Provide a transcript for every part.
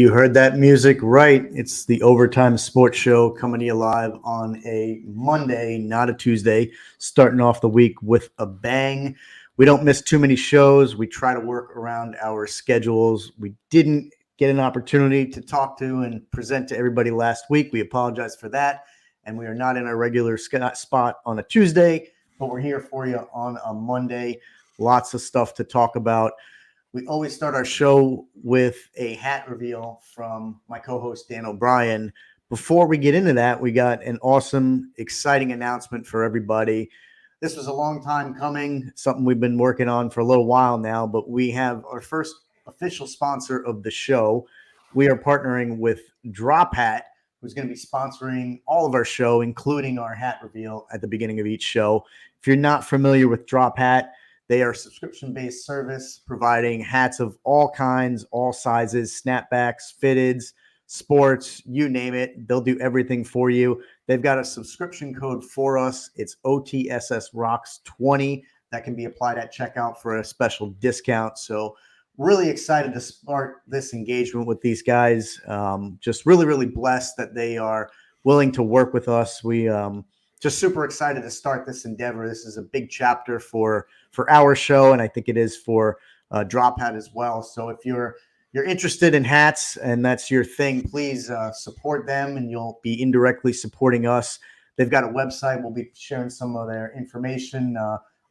You heard that music right. It's the Overtime Sports Show coming to you live on a Monday, not a Tuesday, starting off the week with a bang. We don't miss too many shows. We try to work around our schedules. We didn't get an opportunity to talk to and present to everybody last week. We apologize for that. And we are not in our regular spot on a Tuesday, but we're here for you on a Monday. Lots of stuff to talk about. We always start our show with a hat reveal from my co-host, Dan O'Brien. Before we get into that, we got an awesome, exciting announcement for everybody. This was a long time coming, something we've been working on for a little while now, but we have our first official sponsor of the show. We are partnering with Drop Hat, who's going to be sponsoring all of our show, including our hat reveal at the beginning of each show. If you're not familiar with Drop Hat, they are a subscription-based service providing hats of all kinds, all sizes, snapbacks, fitteds, sports, you name it. They'll do everything for you. They've got a subscription code for us. It's OTSSRocks20 that can be applied at checkout for a special discount. So really excited to start this engagement with these guys. Just really, really blessed that they are willing to work with us. We just super excited to start this endeavor. This is a big chapter for our show, and I think it is for Drop Hat as well. So if you're interested in hats and that's your thing, please support them, and you'll be indirectly supporting us. They've got a website. We'll be sharing some of their information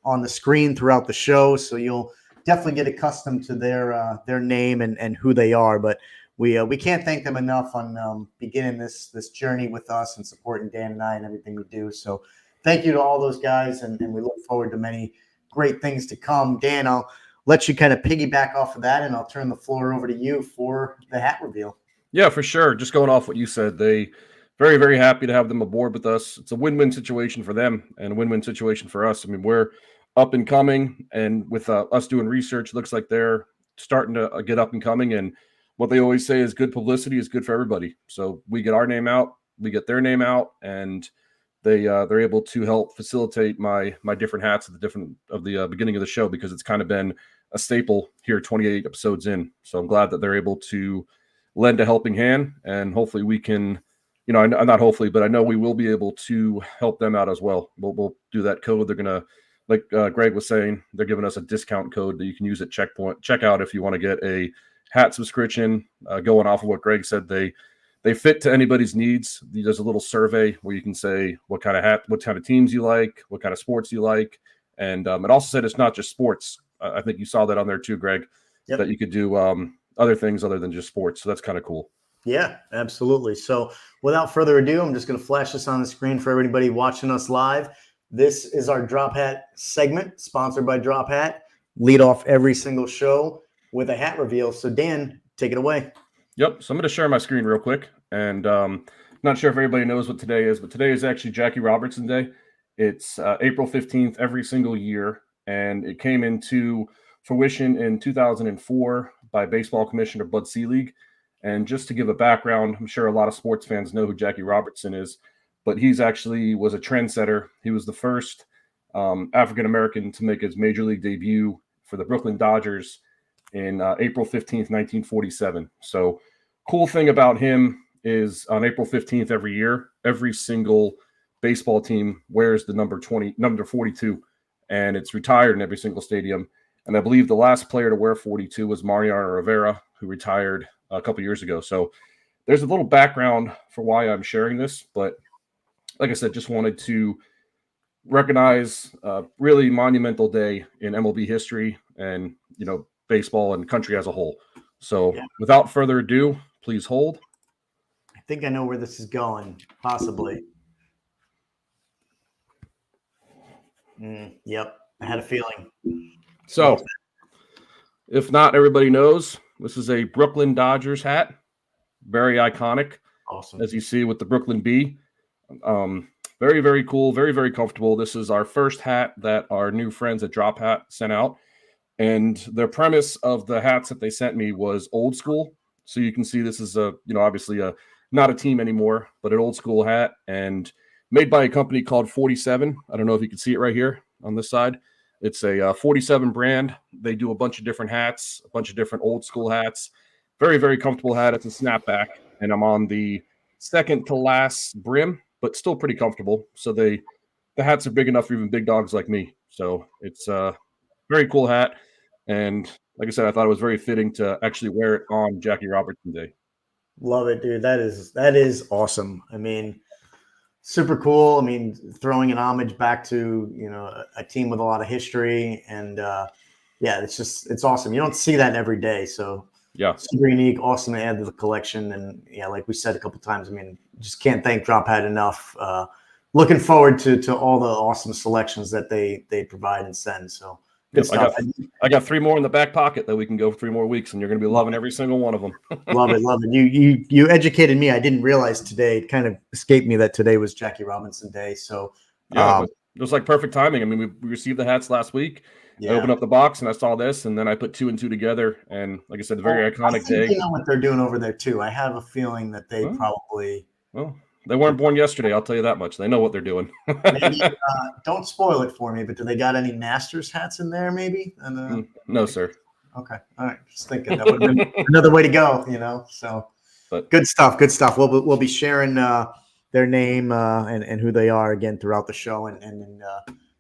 on the screen throughout the show, so you'll definitely get accustomed to their name and who they are. But we can't thank them enough on beginning this journey with us and supporting Dan and I and everything we do. So thank you to all those guys, and we look forward to many great things to come. Dan, I'll let you kind of piggyback off of that, and I'll turn the floor over to you for the hat reveal. Yeah, for sure. Just going off what you said, they very, very happy to have them aboard with us. It's a win-win situation for them and a win-win situation for us. I mean, we're up and coming, and with us doing research, looks like they're starting to get up and coming. And what they always say is good publicity is good for everybody. So we get our name out, we get their name out, and they're able to help facilitate my different hats at the beginning of the show, because it's kind of been a staple here 28 episodes in. So I'm glad that they're able to lend a helping hand, and hopefully we can, not hopefully, but I know we will be able to help them out as well. We'll do that code. They're gonna, like Greg was saying, they're giving us a discount code that you can use at checkout if you want to get a hat subscription. Going off of what Greg said, they fit to anybody's needs. There's a little survey where you can say what kind of hat, what kind of teams you like, what kind of sports you like. And it also said it's not just sports. I think you saw that on there too, Greg, that you could do other things other than just sports. So that's kind of cool. Yeah, absolutely. So without further ado, I'm just going to flash this on the screen for everybody watching us live. This is our Drop Hat segment, sponsored by Drop Hat. Lead off every single show with a hat reveal. So Dan, take it away. Yep. So I'm going to share my screen real quick. And not sure if everybody knows what today is, but today is actually Jackie Robertson Day. It's April 15th every single year. And it came into fruition in 2004 by Baseball Commissioner Bud Selig. And just to give a background, I'm sure a lot of sports fans know who Jackie Robertson is, but he's actually was a trendsetter. He was the first African-American to make his major league debut for the Brooklyn Dodgers in April 15th, 1947. So cool thing about him is on April 15th every year, every single baseball team wears the number 42, and it's retired in every single stadium. And I believe the last player to wear 42 was Mariano Rivera, who retired a couple years ago. So there's a little background for why I'm sharing this, but like I said, just wanted to recognize a really monumental day in MLB history and, baseball and country as a whole. So without further ado, please hold. I think I know where this is going, possibly. Yep, I had a feeling. So if not everybody knows, this is a Brooklyn Dodgers hat. Very iconic. Awesome. As you see with the Brooklyn B. Very, very cool. Very, very comfortable. This is our first hat that our new friends at Drop Hat sent out. And the premise of the hats that they sent me was old school. So you can see this is obviously not a team anymore, but an old school hat, and made by a company called 47. I don't know if you can see it right here on this side. It's a 47 brand. They do a bunch of different hats, a bunch of different old school hats. very, very comfortable hat. It's a snapback, and I'm on the second to last brim, but still pretty comfortable. So the hats are big enough for even big dogs like me. So it's a very cool hat. And like I said, I thought it was very fitting to actually wear it on Jackie Robertson Day. Love it, dude. That is awesome. I mean, super cool. I mean, throwing an homage back to a team with a lot of history, and yeah, it's awesome. You don't see that every day, so Yeah. super unique, awesome to add to the collection. And yeah, like we said a couple times, I mean, just can't thank Drop Hat enough. Looking forward to all the awesome selections that they provide and send. So good stuff. I got 3 more in the back pocket that we can go for 3 more weeks, and you're going to be loving every single one of them. Love it, love it. You educated me. I didn't realize today. It kind of escaped me that today was Jackie Robinson Day. So yeah, it was like perfect timing. I mean, we received the hats last week. yeah. I opened up the box and I saw this, and then I put 2 and 2 together. And like I said, very iconic day. They know what they're doing over there too. I have a feeling that they probably. Well, they weren't born yesterday. I'll tell you that much. They know what they're doing. Maybe, don't spoil it for me, but do they got any Masters hats in there? Maybe. No, sir. Okay. All right. Just thinking that would have been another way to go. So. But good stuff. Good stuff. We'll be sharing their name and who they are again throughout the show and in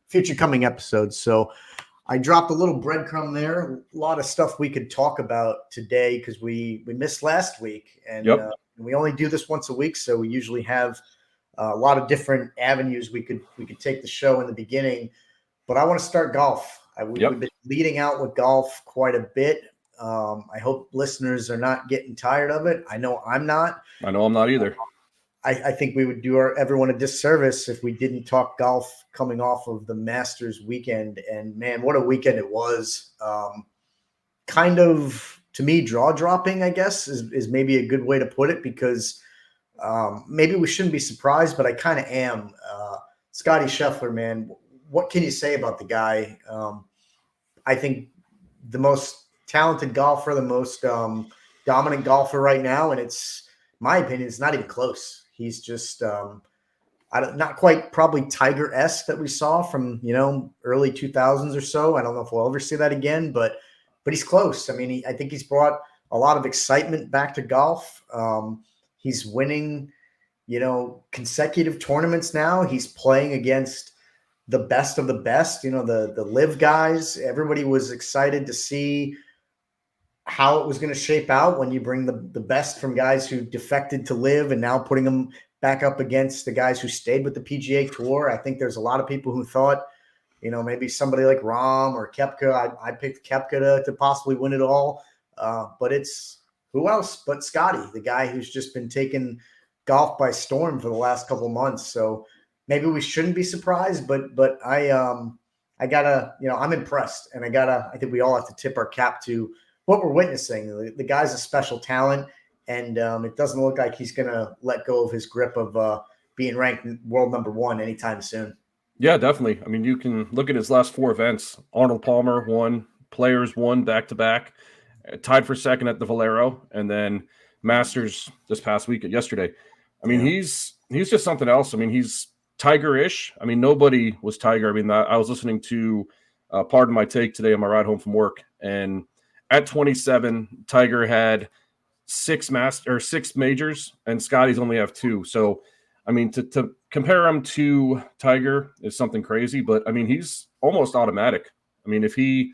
future coming episodes. So I dropped a little breadcrumb there. A lot of stuff we could talk about today because we missed last week, and we only do this once a week, so we usually have a lot of different avenues we could take the show in the beginning. But I want to start golf. We've been leading out with golf quite a bit. I hope listeners are not getting tired of it. I know I'm not. I know I'm not either. I think we would do everyone a disservice if we didn't talk golf coming off of the Masters weekend. And man, what a weekend it was. Kind of, to me, jaw-dropping, I guess, is maybe a good way to put it, because maybe we shouldn't be surprised, but I kind of am. Scotty Scheffler, man, what can you say about the guy? I think the most talented golfer, the most dominant golfer right now, and it's, in my opinion, it's not even close. He's just not quite probably Tiger-esque that we saw from early 2000s or so. I don't know if we'll ever see that again, but he's close. I mean, I think he's brought a lot of excitement back to golf. He's winning, consecutive tournaments now. He's playing against the best of the best. The live guys. Everybody was excited to see how it was going to shape out when you bring the best from guys who defected to live and now putting them back up against the guys who stayed with the PGA Tour. I think there's a lot of people who thought, maybe somebody like Rahm or Koepka. I picked Koepka to possibly win it all. But it's who else but Scotty, the guy who's just been taking golf by storm for the last couple of months. So maybe we shouldn't be surprised, but I gotta, I'm impressed, and I think we all have to tip our cap to what we're witnessing. The guy's a special talent, and it doesn't look like he's going to let go of his grip of being ranked world number 1 anytime soon. Yeah, definitely. I mean, you can look at his last 4 events. Arnold Palmer won, Players won back-to-back, tied for second at the Valero, and then Masters this past week, yesterday. I mean, he's just something else. I mean, he's Tiger-ish. I mean, nobody was Tiger. I mean, I was listening to Pardon My Take today on my ride home from work, and at 27, Tiger had 6 majors, and Scotty's only have 2. So, I mean, to compare him to Tiger is something crazy, but I mean, he's almost automatic. I mean, if he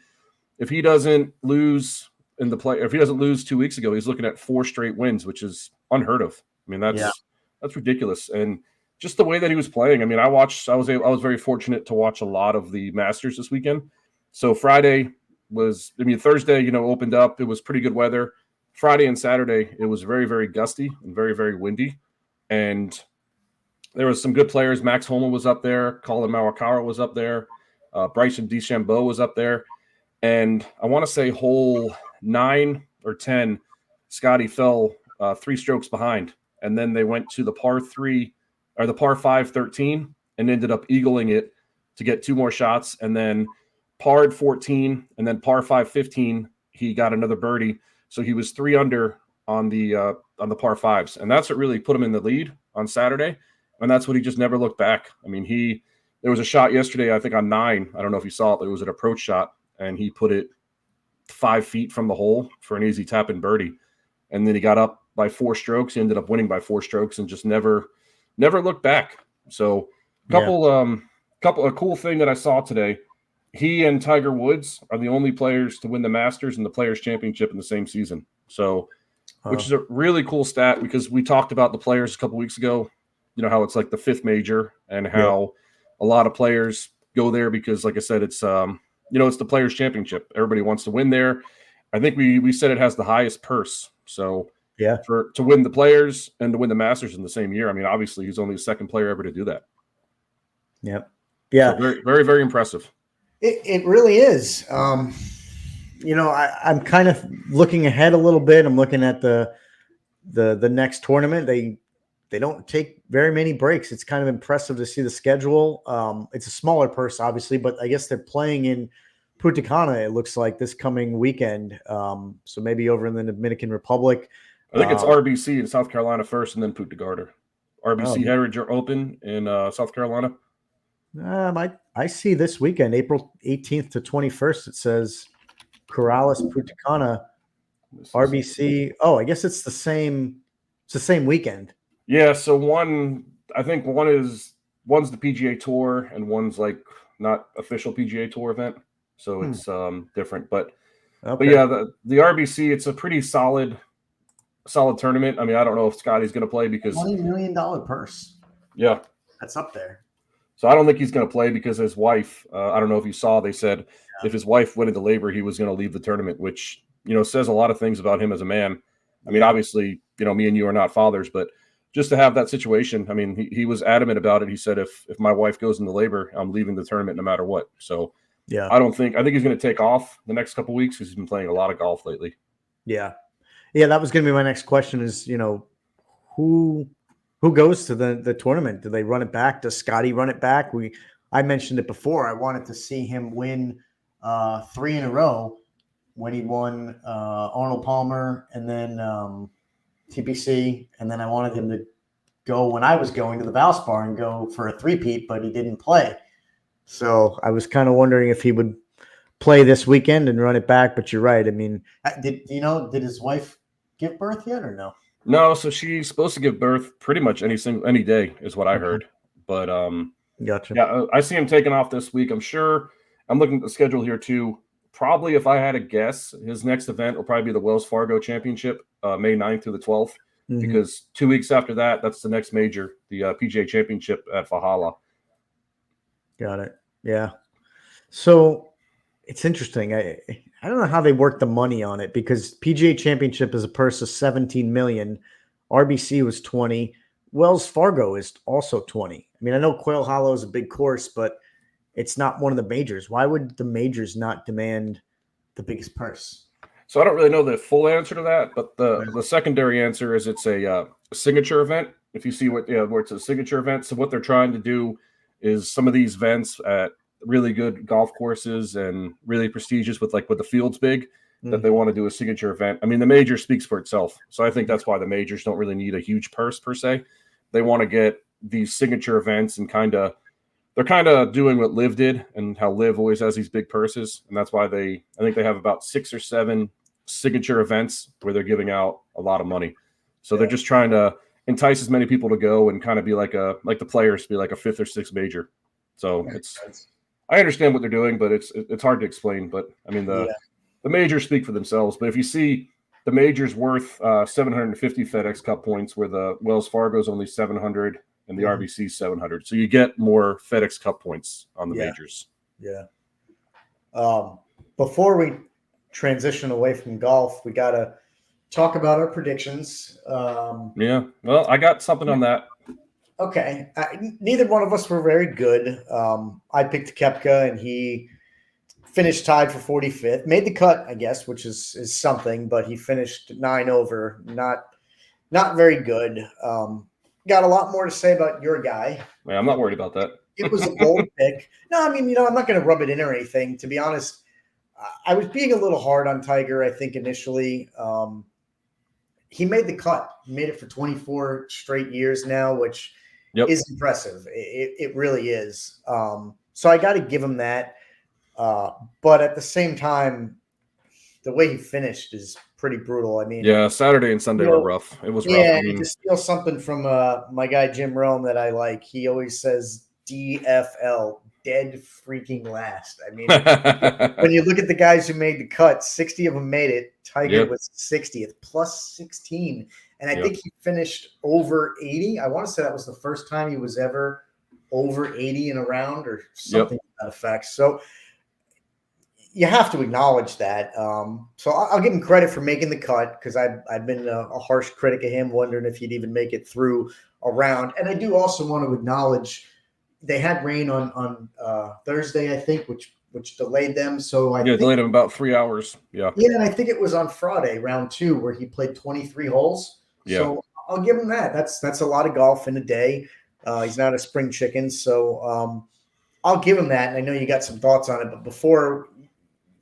doesn't lose if he doesn't lose 2 weeks ago, he's looking at 4 straight wins, which is unheard of. I mean, that's ridiculous. And just the way that he was playing. I mean, I was very fortunate to watch a lot of the Masters this weekend. So Thursday, opened up. It was pretty good weather. Friday and Saturday, it was very, very gusty and very, very windy. And there was some good players. Max Homa was up there. Colin Morikawa was up there. Bryson DeChambeau was up there. And I want to say hole 9 or 10, Scotty fell 3 strokes behind. And then they went to the par 5 13 and ended up eagling it to get 2 more shots. And then parred 14, and then par 5 15, he got another birdie. So he was 3 under on the par 5s. And that's what really put him in the lead on Saturday. And that's what he just never looked back. I mean, there was a shot yesterday, I think on 9. I don't know if you saw it, but it was an approach shot. And he put it 5 feet from the hole for an easy tap and birdie. and then he got up by 4 strokes. He ended up winning by 4 strokes and just never looked back. So a cool thing that I saw today. He and Tiger Woods are the only players to win the Masters and the Players Championship in the same season. So, which is a really cool stat because we talked about the Players a couple weeks ago. You know how it's like the 5th major and how a lot of players go there because, like I said, it's it's the Players Championship. Everybody wants to win there. I think we said it has the highest purse. So to win the Players and to win the Masters in the same year, I mean, obviously he's only the 2nd player ever to do that. Yep. Yeah. So very, very, very impressive. It really is. I'm kind of looking ahead a little bit. I'm looking at the next tournament. They don't take very many breaks. It's kind of impressive to see the schedule. It's a smaller purse, obviously, but I guess they're playing in Punta Cana, it looks like, this coming weekend. So maybe over in the Dominican Republic. I think it's RBC in South Carolina first and then Punta Cana. RBC Heritage Open in South Carolina. I see this weekend, April 18th to 21st. It says Corrales, Punta Cana, RBC. Oh, I guess it's the same. It's the same weekend. Yeah. So I think one's the PGA Tour and one's like not official PGA Tour event. So it's different. But yeah, the RBC, it's a pretty solid tournament. I mean, I don't know if Scotty's going to play because $20 million purse. Yeah, that's up there. So I don't think he's going to play because his wife, I don't know if you saw, they said if his wife went into labor, he was going to leave the tournament, which, says a lot of things about him as a man. I mean, obviously, me and you are not fathers, but just to have that situation, I mean, he was adamant about it. He said, if my wife goes into labor, I'm leaving the tournament no matter what. So I think he's going to take off the next couple of weeks because he's been playing a lot of golf lately. Yeah. Yeah. That was going to be my next question is, who goes to the tournament? Do they run it back? Does Scotty run it back? I mentioned it before. I wanted to see him win 3 in a row when he won Arnold Palmer and then TPC. And then I wanted him to go when I was going to the Valspar and go for a 3-peat, but he didn't play. So I was kind of wondering if he would play this weekend and run it back. But you're right. I mean, did his wife give birth yet or no? No, so she's supposed to give birth pretty much any day is what I heard. But gotcha. Yeah, I see him taking off this week. I'm sure. I'm looking at the schedule here too. Probably, if I had to guess, his next event will probably be the Wells Fargo Championship, May 9th through the 12th, because 2 weeks after that, that's the next major, the PGA Championship at Valhalla. Got it. Yeah. So it's interesting. I don't know how they work the money on it because PGA Championship is a purse of $17 million. RBC was 20. Wells Fargo is also 20. I mean, I know Quail Hollow is a big course, but it's not one of the majors. Why would the majors not demand the biggest purse? So I don't really know the full answer to that, but the secondary answer is it's a signature event. If you see where it's a signature event, so what they're trying to do is some of these events at really good golf courses and really prestigious with the field's big, that they want to do a signature event. I mean, the major speaks for itself. So I think that's why the majors don't really need a huge purse per se. They want to get these signature events and they're kind of doing what Liv did and how Liv always has these big purses. And that's why I think they have about 6 or 7 signature events where they're giving out a lot of money. So they're just trying to entice as many people to go and kind of be like the Players be like a 5th or 6th major. So I understand what they're doing, but it's hard to explain. But I mean, the majors speak for themselves. But if you see the major's worth 750 FedEx Cup points, where the Wells Fargo is only 700 and the RBC 700, so you get more FedEx Cup points on the majors. Yeah. Before we transition away from golf, we got to talk about our predictions. Well, I got something on that. Okay. Neither one of us were very good. I picked Koepka, and he finished tied for 45th. Made the cut, I guess, which is something, but he finished 9 over. Not very good. Got a lot more to say about your guy. Yeah, I'm not worried about that. It was a bold pick. No, I mean, I'm not going to rub it in or anything. To be honest, I was being a little hard on Tiger, I think, initially. He made the cut. He made it for 24 straight years now, which is impressive. It really is. So I got to give him that. But at the same time, the way he finished is pretty brutal. I mean, Yeah, Saturday and Sunday were rough. It was rough. yeah, I and mean, to steal something from my guy Jim Rome that I like, he always says DFL, dead freaking last. I mean, when you look at the guys who made the cut, 60 of them made it. Tiger Yep. was 60th, plus 16. And I Yep. think he finished over 80. I want to say that was the first time he was ever over 80 in a round or something to that effect. So you have to acknowledge that. So I'll give him credit for making the cut because I've been a harsh critic of him, wondering if he'd even make it through a round. And I do also want to acknowledge they had rain on Thursday, I think, which delayed them. So I think delayed him about 3 hours. Yeah. yeah, and I think it was on Friday, round 2, where he played 23 holes. Yeah. So I'll give him that. That's a lot of golf in a day. He's not a spring chicken, so I'll give him that. And I know you got some thoughts on it, but before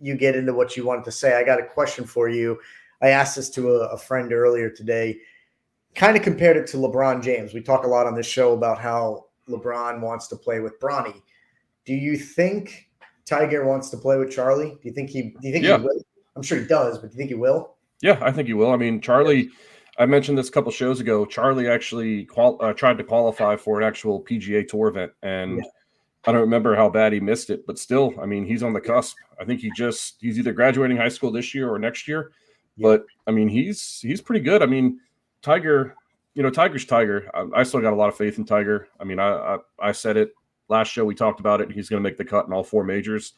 you get into what you wanted to say, I got a question for you. I asked this to a friend earlier today, kind of compared it to LeBron James. We talk a lot on this show about how LeBron wants to play with Bronny. Do you think Tiger wants to play with Charlie? Do you think he will? I'm sure he does, but do you think he will? Yeah, I think he will. I mean, Charlie, I mentioned this a couple shows ago. Charlie actually tried to qualify for an actual PGA Tour event, and I don't remember how bad he missed it, but still, I mean, he's on the cusp. I think he's either graduating high school this year or next year. Yeah. But I mean, he's pretty good. I mean, Tiger, Tiger's Tiger. I still got a lot of faith in Tiger. I mean, I said it last show. We talked about it. He's going to make the cut in all 4 majors.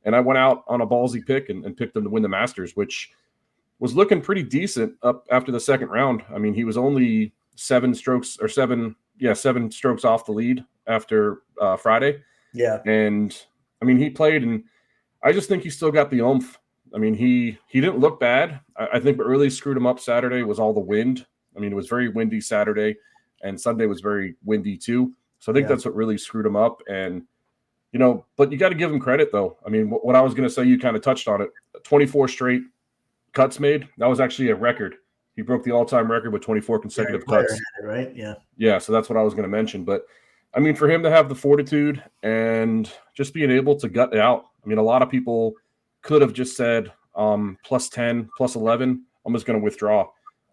And I went out on a ballsy pick and picked him to win the Masters, which was looking pretty decent up after the second round. I mean, he was only 7 strokes off the lead after Friday. Yeah. And I mean, he played, and I just think he still got the oomph. I mean, he didn't look bad. I think what really screwed him up Saturday was all the wind. I mean, it was very windy Saturday, and Sunday was very windy too. So I think that's what really screwed him up. And, but you got to give him credit, though. I mean, what I was going to say, you kind of touched on it. 24 straight cuts made. That was actually a record. He broke the all-time record with 24 consecutive cuts. Right? Yeah. Yeah, so that's what I was going to mention. But, I mean, for him to have the fortitude and just being able to gut it out. I mean, a lot of people could have just said plus 10, plus 11, I'm just going to withdraw.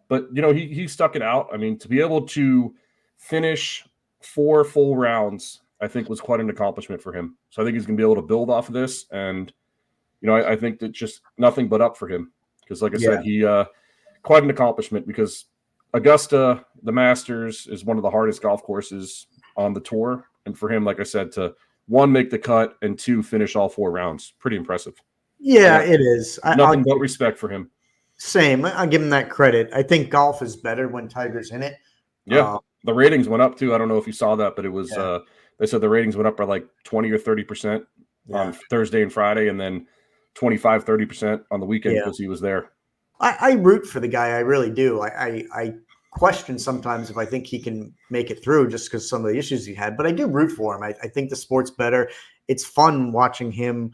But, he stuck it out. I mean, to be able to finish 4 full rounds, I think was quite an accomplishment for him. So I think he's going to be able to build off of this. And, I think that just nothing but up for him. Because like I said, he quite an accomplishment because Augusta, the Masters, is one of the hardest golf courses on the tour. And for him, like I said, to 1, make the cut, and 2, finish all 4 rounds. Pretty impressive. Yeah, it is. Nothing but respect for him. Same. I'll give him that credit. I think golf is better when Tiger's in it. Yeah. The ratings went up too. I don't know if you saw that, but it was they said the ratings went up by like 20 or 30% on Thursday and Friday, and then 25, 30% on the weekend because he was there. I root for the guy. I really do. I question sometimes if I think he can make it through just because some of the issues he had, but I do root for him. I think the sport's better. It's fun watching him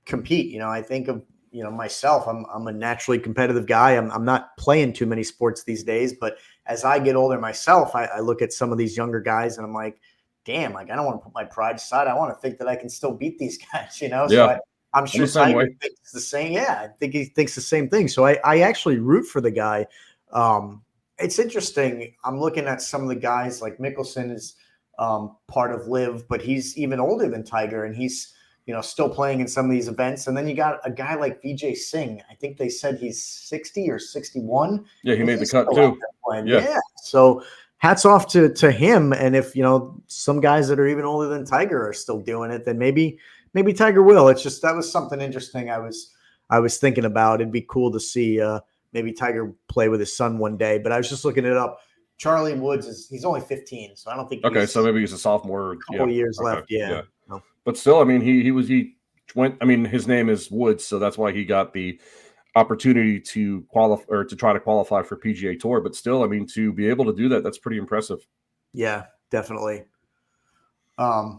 compete. I think of, myself, I'm a naturally competitive guy. I'm not playing too many sports these days, but as I get older myself, I look at some of these younger guys and I'm like, damn, like I don't want to put my pride aside. I want to think that I can still beat these guys, So I'm sure Tiger thinks the same. Yeah, I think he thinks the same thing. So I actually root for the guy. It's interesting. I'm looking at some of the guys like Mickelson is part of LIV, but he's even older than Tiger, and he's still playing in some of these events. And then you got a guy like Vijay Singh. I think they said he's 60 or 61. Yeah, he made the cut too. Yeah. So hats off to him. And if some guys that are even older than Tiger are still doing it, then maybe Tiger will. It's just that was something interesting. I was thinking about. It'd be cool to see maybe Tiger play with his son one day. But I was just looking it up. Charlie Woods he's only 15, so I don't think. Okay, so maybe he's a sophomore. A couple years left. Yeah. No. But still, I mean, he went. I mean, his name is Woods, so that's why he got the opportunity to qualify or to try to qualify for PGA Tour. But still, I mean, to be able to do that, that's pretty impressive. Yeah, definitely. I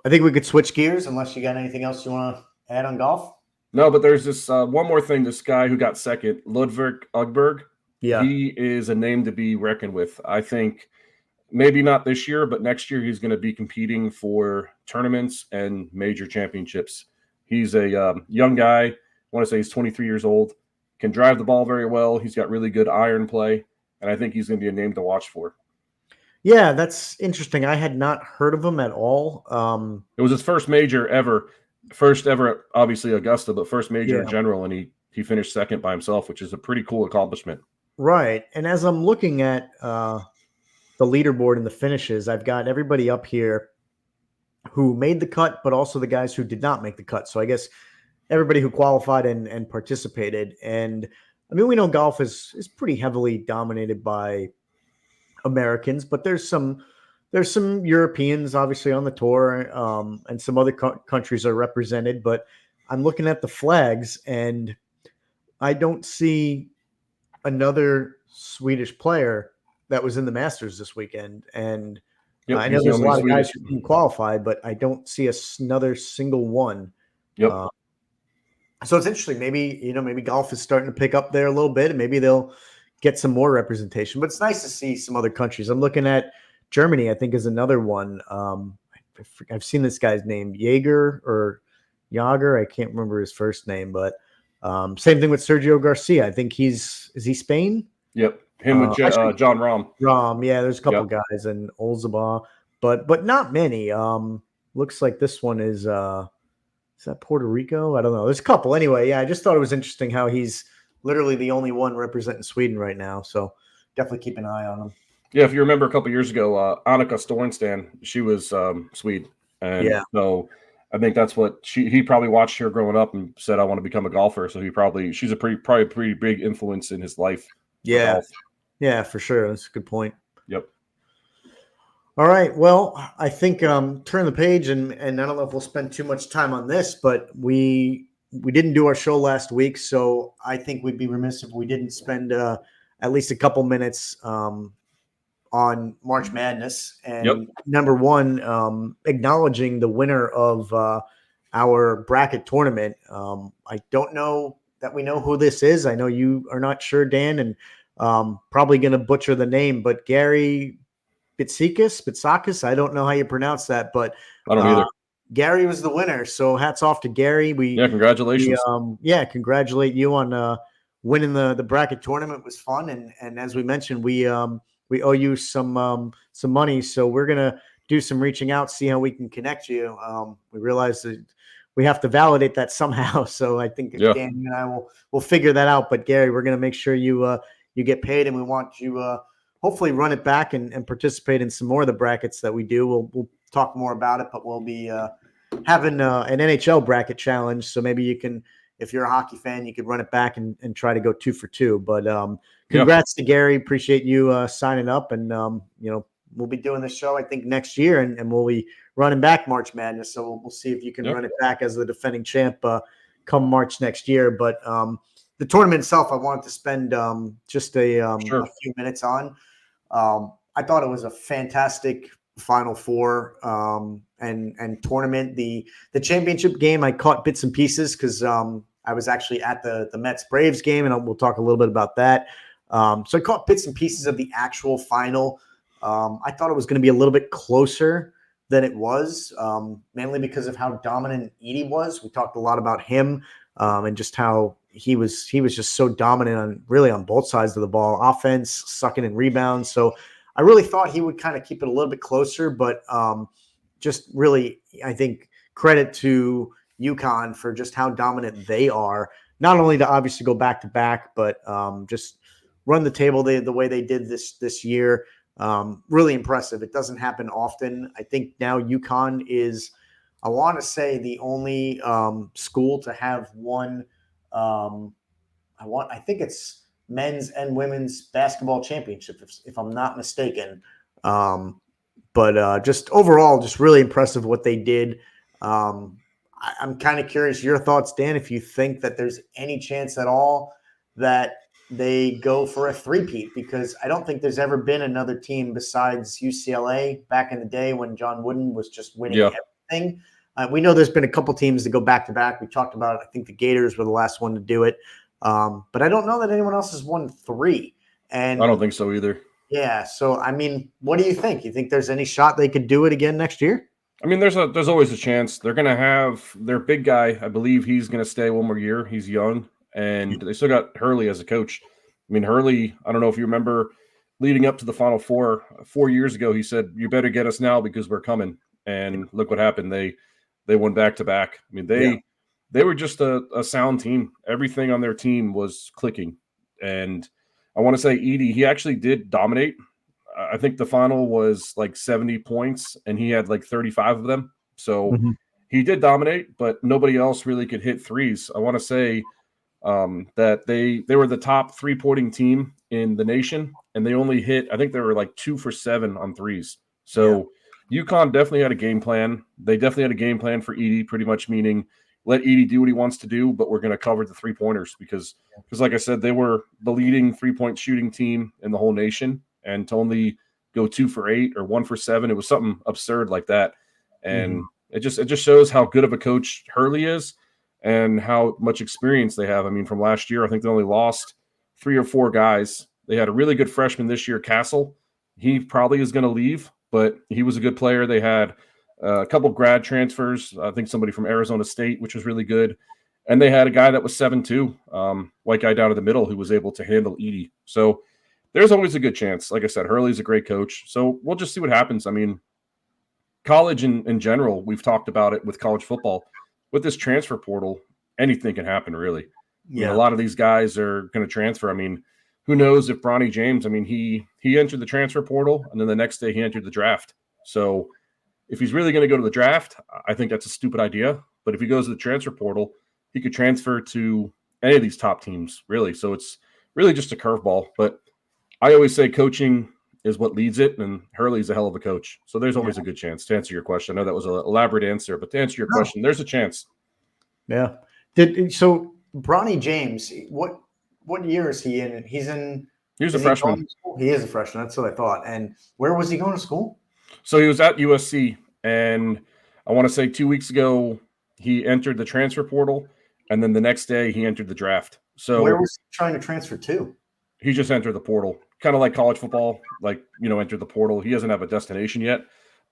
think we could switch gears unless you got anything else you want to add on golf. No, but there's this one more thing. This guy who got second, Ludvig Åberg. Yeah, he is a name to be reckoned with. I think maybe not this year, but next year he's going to be competing for tournaments and major championships. He's a young guy. I want to say he's 23 years old. can drive the ball very well. He's got really good iron play, and I think he's going to be a name to watch for. Yeah, that's interesting. I had not heard of him at all. It was his first major ever, first ever, obviously Augusta, but first major in Yeah. general, and he finished second by himself, which is a pretty cool accomplishment. Right. And as I'm looking at the leaderboard and the finishes, I've got everybody up here who made the cut, but also the guys who did not make the cut. So I guess everybody who qualified and participated. And I mean, we know golf is pretty heavily dominated by Americans, but there's some Europeans obviously on the tour, and some other countries are represented. But I'm looking at the flags, and I don't see another Swedish player that was in the Masters this weekend. And Yep, I know he's the there's a only lot of guys Swedish. who didn't qualify, but I don't see another single one. Yep. So it's interesting. Maybe golf is starting to pick up there a little bit, and maybe they'll get some more representation. But it's nice to see some other countries. I'm looking at Germany, I think, is another one. I've seen this guy's name, Jaeger. I can't remember his first name, but same thing with Sergio Garcia. I think is he Spain? Yep. Him with Actually, John Rahm. Yeah, there's a couple guys, and Olzaba, but not many. Looks like this one is that Puerto Rico? I don't know. There's a couple. Anyway, yeah, I just thought it was interesting how he's literally the only one representing Sweden right now. So definitely keep an eye on him. Yeah, if you remember a couple years ago, Annika Stornstan, she was Swede. And so I think that's what he probably watched her growing up and said, I want to become a golfer. So she's probably a pretty big influence in his life. Yeah. Yeah, for sure. That's a good point. Yep. All right. Well, I think turn the page, and I don't know if we'll spend too much time on this, but we didn't do our show last week, so I think we'd be remiss if we didn't spend at least a couple minutes on March Madness. And number one, acknowledging the winner of our bracket tournament. I don't know that we know who this is. I know you are not sure, Dan, and probably going to butcher the name, but Gary Bitsakis. I don't know how you pronounce that, but I don't either. Gary was the winner. So hats off to Gary. Congratulations. Congratulate you on winning the bracket tournament. It was fun. And as we mentioned, we owe you some money. So we're going to do some reaching out, see how we can connect you. We realize that we have to validate that somehow. So I think Dan and I will figure that out. But Gary, we're going to make sure you get paid, and we want you hopefully run it back and participate in some more of the brackets that we do. We'll talk more about it, but we'll be having an NHL bracket challenge. So maybe you can, if you're a hockey fan, you could run it back and try to go 2 for 2. But congrats to Gary. Appreciate you signing up. And, we'll be doing this show, I think, next year, and we'll be running back March Madness. So we'll see if you can run it back as the defending champ come March next year. But the tournament itself, I wanted to spend just a few minutes on. I thought it was a fantastic Final Four and tournament. The championship game, I caught bits and pieces because I was actually at the Mets Braves game, and we'll talk a little bit about that. So I caught bits and pieces of the actual final. I thought it was going to be a little bit closer than it was, mainly because of how dominant Edey was. We talked a lot about him and just how he was just so dominant on both sides of the ball, offense, sucking in rebounds. So I really thought he would kind of keep it a little bit closer, but just really, I think, credit to UConn for just how dominant they are, not only to obviously go back to back, but just run the table the way they did this year. Really impressive. It doesn't happen often. I think now UConn is, I want to say, the only school to have won. I think it's men's and women's basketball championship, if I'm not mistaken. But just overall, just really impressive what they did. I'm kind of curious your thoughts, Dan, if you think that there's any chance at all that they go for a three-peat, because I don't think there's ever been another team besides UCLA back in the day when John Wooden was just winning everything. We know there's been a couple teams that go back-to-back. We talked about it. I think the Gators were the last one to do it. But I don't know that anyone else has won 3. And I don't think so either. Yeah. So, I mean, what do you think? You think there's any shot they could do it again next year? I mean, there's always a chance. They're going to have their big guy. I believe he's going to stay one more year. He's young. and they still got Hurley as a coach. I mean, Hurley, I don't know if you remember leading up to the Final Four 4 years ago, he said, "You better get us now because we're coming." And look what happened. They won back to back. I mean, they were just a sound team. Everything on their team was clicking. And I want to say Edey, he actually did dominate. I think the final was like 70 points, and he had like 35 of them. So he did dominate, but nobody else really could hit threes. I want to say that they were the top 3-pointing team in the nation, and they only hit, I think they were like 2 for 7 on threes. So UConn definitely had a game plan. They definitely had a game plan for Edey, pretty much meaning let Edey do what he wants to do, but we're going to cover the 3-pointers because like I said, they were the leading 3-point shooting team in the whole nation, and to only go 2 for 8 or 1 for 7, it was something absurd like that. And it just shows how good of a coach Hurley is and how much experience they have. I mean, from last year, I think they only lost 3 or 4 guys. They had a really good freshman this year, Castle. He probably is going to leave, but he was a good player. They had a couple grad transfers. I think somebody from Arizona State, which was really good. And they had a guy that was 7'2", white guy down in the middle who was able to handle Edey. So there's always a good chance. Like I said, Hurley's a great coach. So we'll just see what happens. I mean, college in general, we've talked about it with college football. With this transfer portal, anything can happen, really. I mean, a lot of these guys are going to transfer. I mean, who knows if Bronny James, I mean, he entered the transfer portal, and then the next day he entered the draft. So if he's really going to go to the draft, I think that's a stupid idea. But if he goes to the transfer portal, he could transfer to any of these top teams, really. So it's really just a curveball. But I always say coaching is what leads it, and Hurley's a hell of a coach. So there's always a good chance to answer your question. I know that was an elaborate answer, but to answer your question, there's a chance. Yeah. So Bronny James, what year is he in? He was a freshman. He is a freshman. That's what I thought. And where was he going to school? So he was at USC, and I want to say 2 weeks ago he entered the transfer portal, and then the next day he entered the draft. So where was he trying to transfer to? He just entered the portal, kind of like college football, entered the portal. He doesn't have a destination yet,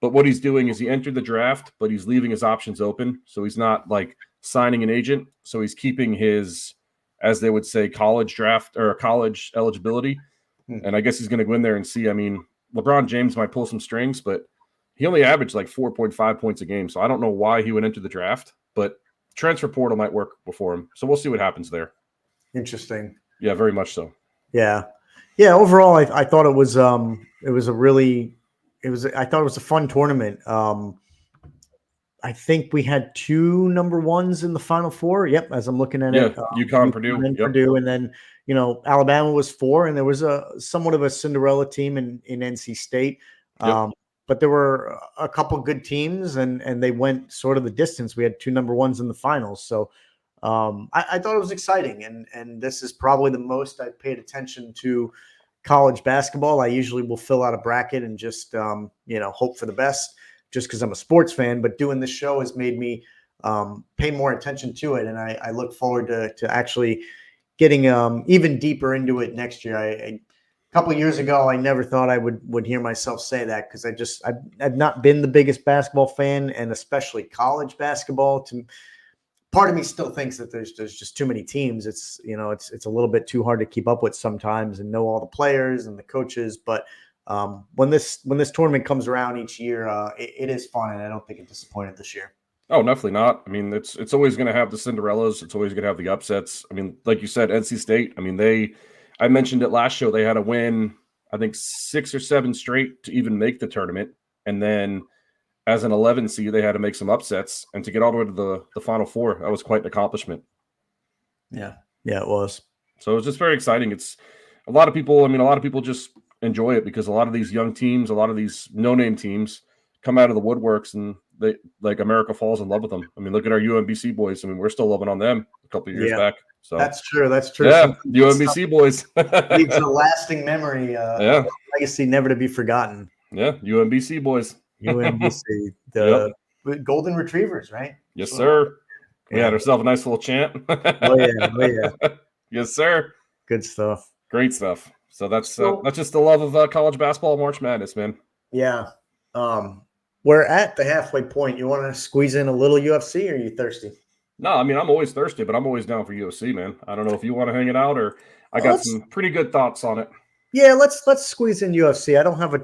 but what he's doing is he entered the draft, but he's leaving his options open. So he's not like signing an agent. So he's keeping his, as they would say, college draft or college eligibility. And I guess he's going to go in there and see. I mean, LeBron James might pull some strings, but he only averaged like 4.5 points a game. So I don't know why he would enter the draft, but transfer portal might work for him. So we'll see what happens there. Interesting. Yeah, very much so. Yeah. Overall, I thought it was I thought it was a fun tournament. I think we had 2 number ones in the Final Four. Yep, as I'm looking at it. UConn, Purdue. And Purdue, and then Alabama was 4, and there was a somewhat of a Cinderella team in NC State. But there were a couple good teams, and they went sort of the distance. We had 2 number ones in the finals, so. I thought it was exciting, and this is probably the most I've paid attention to college basketball. I usually will fill out a bracket and just hope for the best, just because I'm a sports fan. But doing this show has made me pay more attention to it, and I look forward to actually getting even deeper into it next year. A couple of years ago, I never thought I would hear myself say that, because I've not been the biggest basketball fan, and especially college basketball. Part of me still thinks that there's just too many teams. It's a little bit too hard to keep up with sometimes and know all the players and the coaches. But when this tournament comes around each year, it is fun, and I don't think it disappointed this year. Oh, definitely not. I mean, it's always going to have the Cinderellas. It's always going to have the upsets. I mean, like you said, NC State. I mean, I mentioned it last show. They had to win, I think, 6 or 7 straight to even make the tournament, and then as an 11 seed, they had to make some upsets, and to get all the way to the Final Four, that was quite an accomplishment. Yeah, it was. So it's just very exciting. It's a lot of people just enjoy it because a lot of these young teams, a lot of these no-name teams come out of the woodworks, and they America falls in love with them. I mean, look at our UMBC boys. I mean, we're still loving on them a couple of years back. So that's true. Yeah, UMBC boys. Leaves a lasting memory. Legacy never to be forgotten. Yeah, UMBC boys. UMBC, the Golden Retrievers, right? Yes, sir. We had ourselves a nice little chant. Oh yeah. Yes, sir. Good stuff. Great stuff. So that's just the love of college basketball, March Madness, man. Yeah. We're at the halfway point. You want to squeeze in a little UFC, or are you thirsty? No, I mean I'm always thirsty, but I'm always down for UFC, man. I don't know if you want to hang it out, or I got Let's some pretty good thoughts on it. Yeah, let's squeeze in UFC. I don't have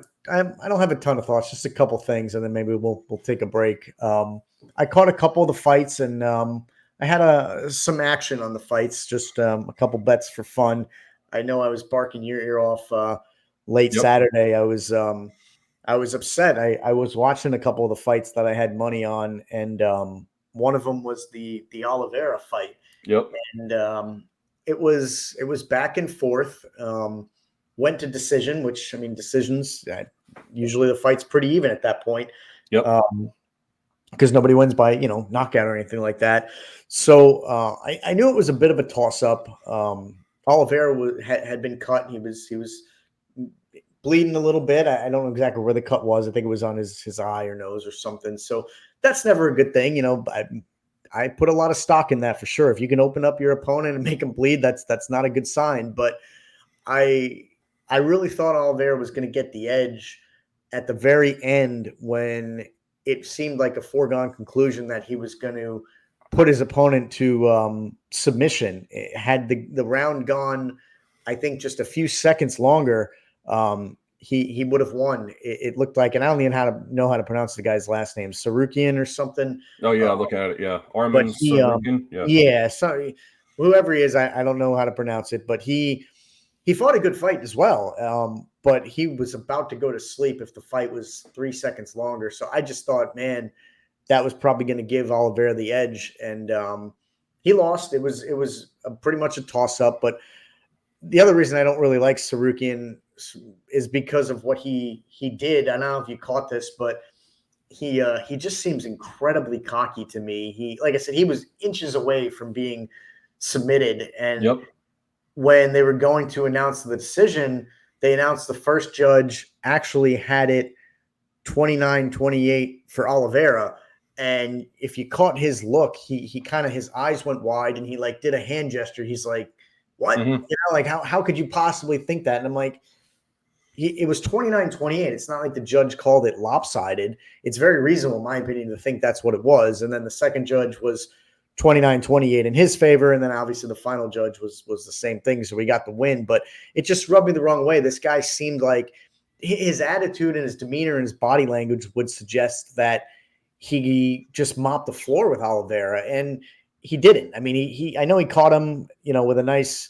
a ton of thoughts, just a couple things, and then maybe we'll take a break. I caught a couple of the fights, and I had some action on the fights, just a couple bets for fun. I know I was barking your ear off late Yep. Saturday. I was upset. I was watching a couple of the fights that I had money on, and one of them was the Oliveira fight, Yep. and it was back and forth. Went to decision, which I mean, decisions usually the fight's pretty even at that point. Yep. Because nobody wins by knockout or anything like that. So I knew it was a bit of a toss up. Oliveira had been cut. He was bleeding a little bit. I don't know exactly where the cut was. I think it was on his eye or nose or something. So that's never a good thing. I put a lot of stock in that for sure. If you can open up your opponent and make him bleed, that's not a good sign. But I really thought Oliveira was going to get the edge at the very end when it seemed like a foregone conclusion that he was going to put his opponent to submission. Had the round gone, I think, just a few seconds longer, he would have won. It looked like, and I don't even know how to pronounce the guy's last name, Sarukian or something. Oh yeah, looking at it, yeah. But Armin Sarukian, yeah. yeah, sorry, whoever he is, I don't know how to pronounce it, but he fought a good fight as well. But he was about to go to sleep if the fight was 3 seconds longer. So I just thought, man, that was probably going to give Oliveira the edge, and he lost. It was pretty much a toss up. But the other reason I don't really like Sarukian is because of what he did. I don't know if you caught this, but he just seems incredibly cocky to me. Like I said, he was inches away from being submitted, and Yep. when they were going to announce the decision, they announced the first judge actually had it 29-28 for Oliveira. And if you caught his look, he kind of, his eyes went wide and he like did a hand gesture. He's like, what? Mm-hmm. Like how could you possibly think that? And I'm like, it was 29-28. It's not like the judge called it lopsided. It's very reasonable, in my opinion, to think that's what it was. And then the second judge was 29-28 in his favor. And then obviously the final judge was the same thing. So we got the win, but it just rubbed me the wrong way. This guy seemed like his attitude and his demeanor and his body language would suggest that he just mopped the floor with Oliveira, and he didn't. I mean, I know he caught him, with a nice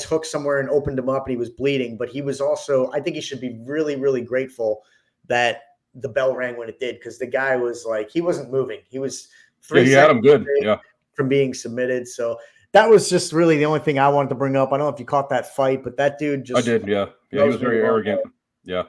hook somewhere and opened him up and he was bleeding, but he was also, I think he should be really, really grateful that the bell rang when it did. Cause the guy was like, he wasn't moving. He was 3 he had him seconds good. Yeah. from being submitted. So that was just really the only thing I wanted to bring up. I don't know if you caught that fight, but that dude just, I did. Yeah. Yeah. He was very arrogant. Yeah.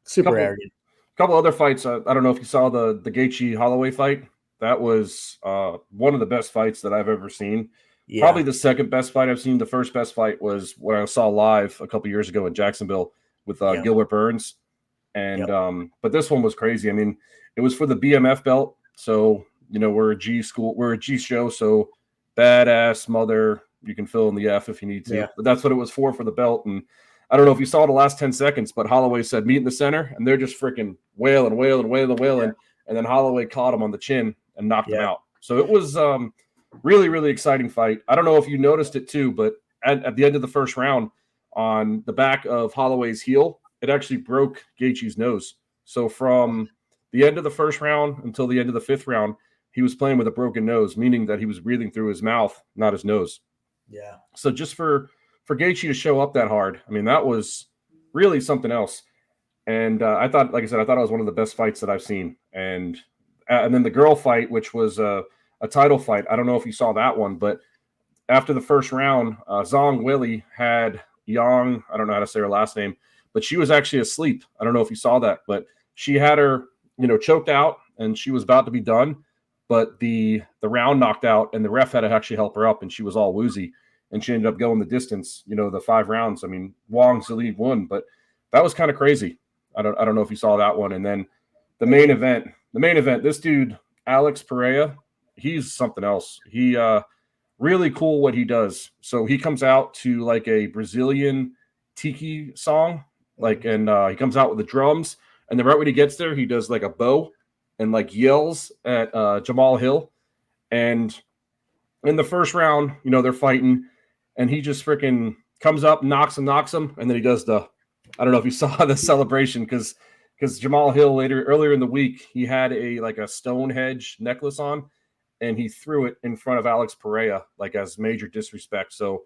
Super arrogant. Couple other fights. I don't know if you saw the Gaethje Holloway fight. That was one of the best fights that I've ever seen. Yeah. Probably the second best fight I've seen. The first best fight was when I saw live a couple years ago in Jacksonville with Gilbert Burns. And but this one was crazy. I mean, it was for the BMF belt. So, we're a G school, we're a G show. So badass mother, you can fill in the F if you need to. Yeah. But that's what it was for the belt. And I don't know if you saw the last 10 seconds, but Holloway said, meet in the center. And they're just freaking wailing. Yeah. And then Holloway caught him on the chin and knocked him out. So it was really, really exciting fight. I don't know if you noticed it too, but at the end of the first round, on the back of Holloway's heel, it actually broke Gaethje's nose. So from the end of the first round until the end of the fifth round, he was playing with a broken nose, meaning that he was breathing through his mouth, not his nose. Yeah. So just for Gaethje to show up that hard, I mean, that was really something else. And I thought, like I said, it was one of the best fights that I've seen. And then the girl fight, which was a title fight. I don't know if you saw that one, but after the first round, Zhang Weili had Yang, I don't know how to say her last name, but she was actually asleep. I don't know if you saw that, but she had her, choked out and she was about to be done, but the round knocked out and the ref had to actually help her up and she was all woozy and she ended up going the distance, the 5 rounds. I mean, Wang Zhili won, but that was kind of crazy. I don't know if you saw that one. And then the main event, this dude, Alex Pereira, he's something else. He really cool what he does. So he comes out to like a Brazilian tiki song, and he comes out with the drums, and then right when he gets there, he does like a bow and like yells at Jamal Hill. And in the first round, they're fighting, and he just freaking comes up, knocks him, and then he does I don't know if you saw the celebration because Jamal Hill earlier in the week he had a Stonehenge necklace on, and he threw it in front of Alex Pereira as major disrespect. So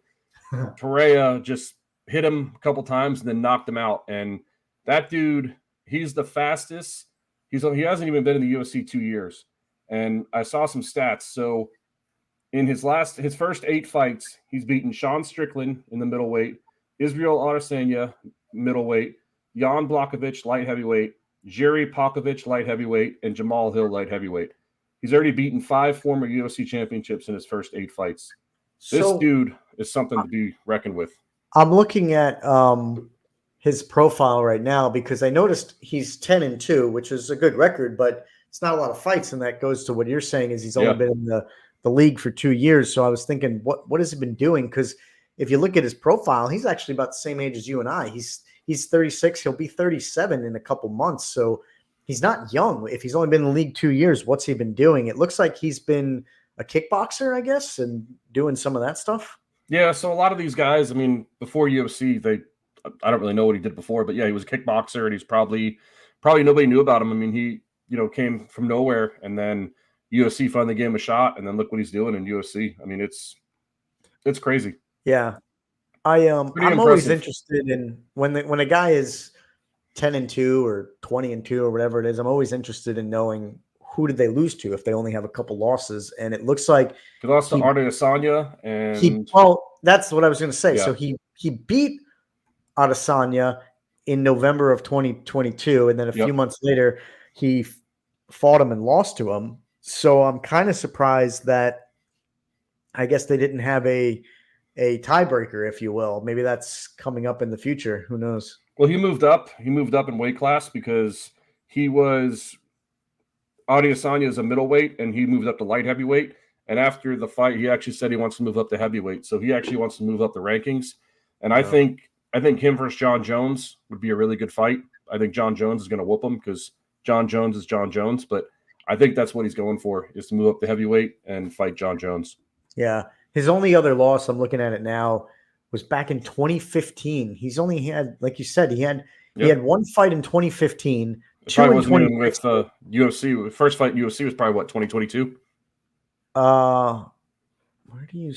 Pereira just hit him a couple times and then knocked him out. And that dude, he's the fastest. He hasn't even been in the UFC 2 years. And I saw some stats. So in his first 8 fights, he's beaten Sean Strickland in the middleweight, Israel Adesanya middleweight, Jan Blachowicz light heavyweight, Jiri Popovich light heavyweight, and Jamal Hill light heavyweight. He's already beaten 5 former UFC championships in his first 8 fights. This dude is something to be reckoned with. I'm looking at his profile right now because I noticed he's 10-2, which is a good record, but it's not a lot of fights, and that goes to what you're saying is he's only been in the league for 2 years. So I was thinking, what has he been doing? Because if you look at his profile, he's actually about the same age as you and I. He's 36. He'll be 37 in a couple months. So he's not young. If he's only been in the league 2 years, what's he been doing? It looks like he's been a kickboxer, I guess, and doing some of that stuff. Yeah. So a lot of these guys, before UFC, I don't really know what he did before, but yeah, he was a kickboxer, and he's probably nobody knew about him. He came from nowhere, and then UFC finally gave him a shot, and then look what he's doing in UFC. It's crazy. Yeah. I'm always interested in when a guy is 10-2 or 20-2 or whatever it is. I'm always interested in knowing who did they lose to if they only have a couple losses. And it looks like he lost to Adesanya, and that's what I was going to say. Yeah. So he beat Adesanya in November of 2022, and then a few months later he fought him and lost to him. So I'm kind of surprised that I guess they didn't have a tiebreaker, if you will. Maybe that's coming up in the future. Who knows? Well, he moved up. He moved up in weight class because Adesanya is a middleweight, and he moved up to light heavyweight. And after the fight, he actually said he wants to move up to heavyweight. So he actually wants to move up the rankings. And I think him versus John Jones would be a really good fight. I think John Jones is going to whoop him because John Jones is John Jones. But I think that's what he's going for, is to move up to heavyweight and fight John Jones. Yeah. His only other loss, I'm looking at it now, was back in 2015. He's only had, like you said, he had one fight in 2015. Probably wasn't even with UFC. The first fight in UFC was probably 2022. Where do you?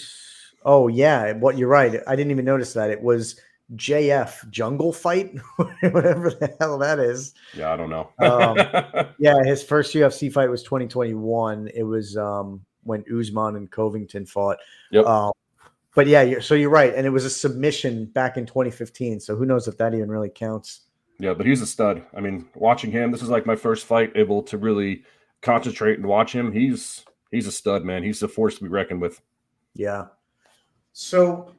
Oh yeah, you're right. I didn't even notice that. It was JF Jungle Fight, whatever the hell that is. Yeah, I don't know. Yeah, his first UFC fight was 2021. It was when Usman and Covington fought. Yep. But yeah, so you're right, and it was a submission back in 2015. So who knows if that even really counts? Yeah, but he's a stud. Watching him, this is like my first fight able to really concentrate and watch him. He's a stud, man. He's a force to be reckoned with. Yeah. So,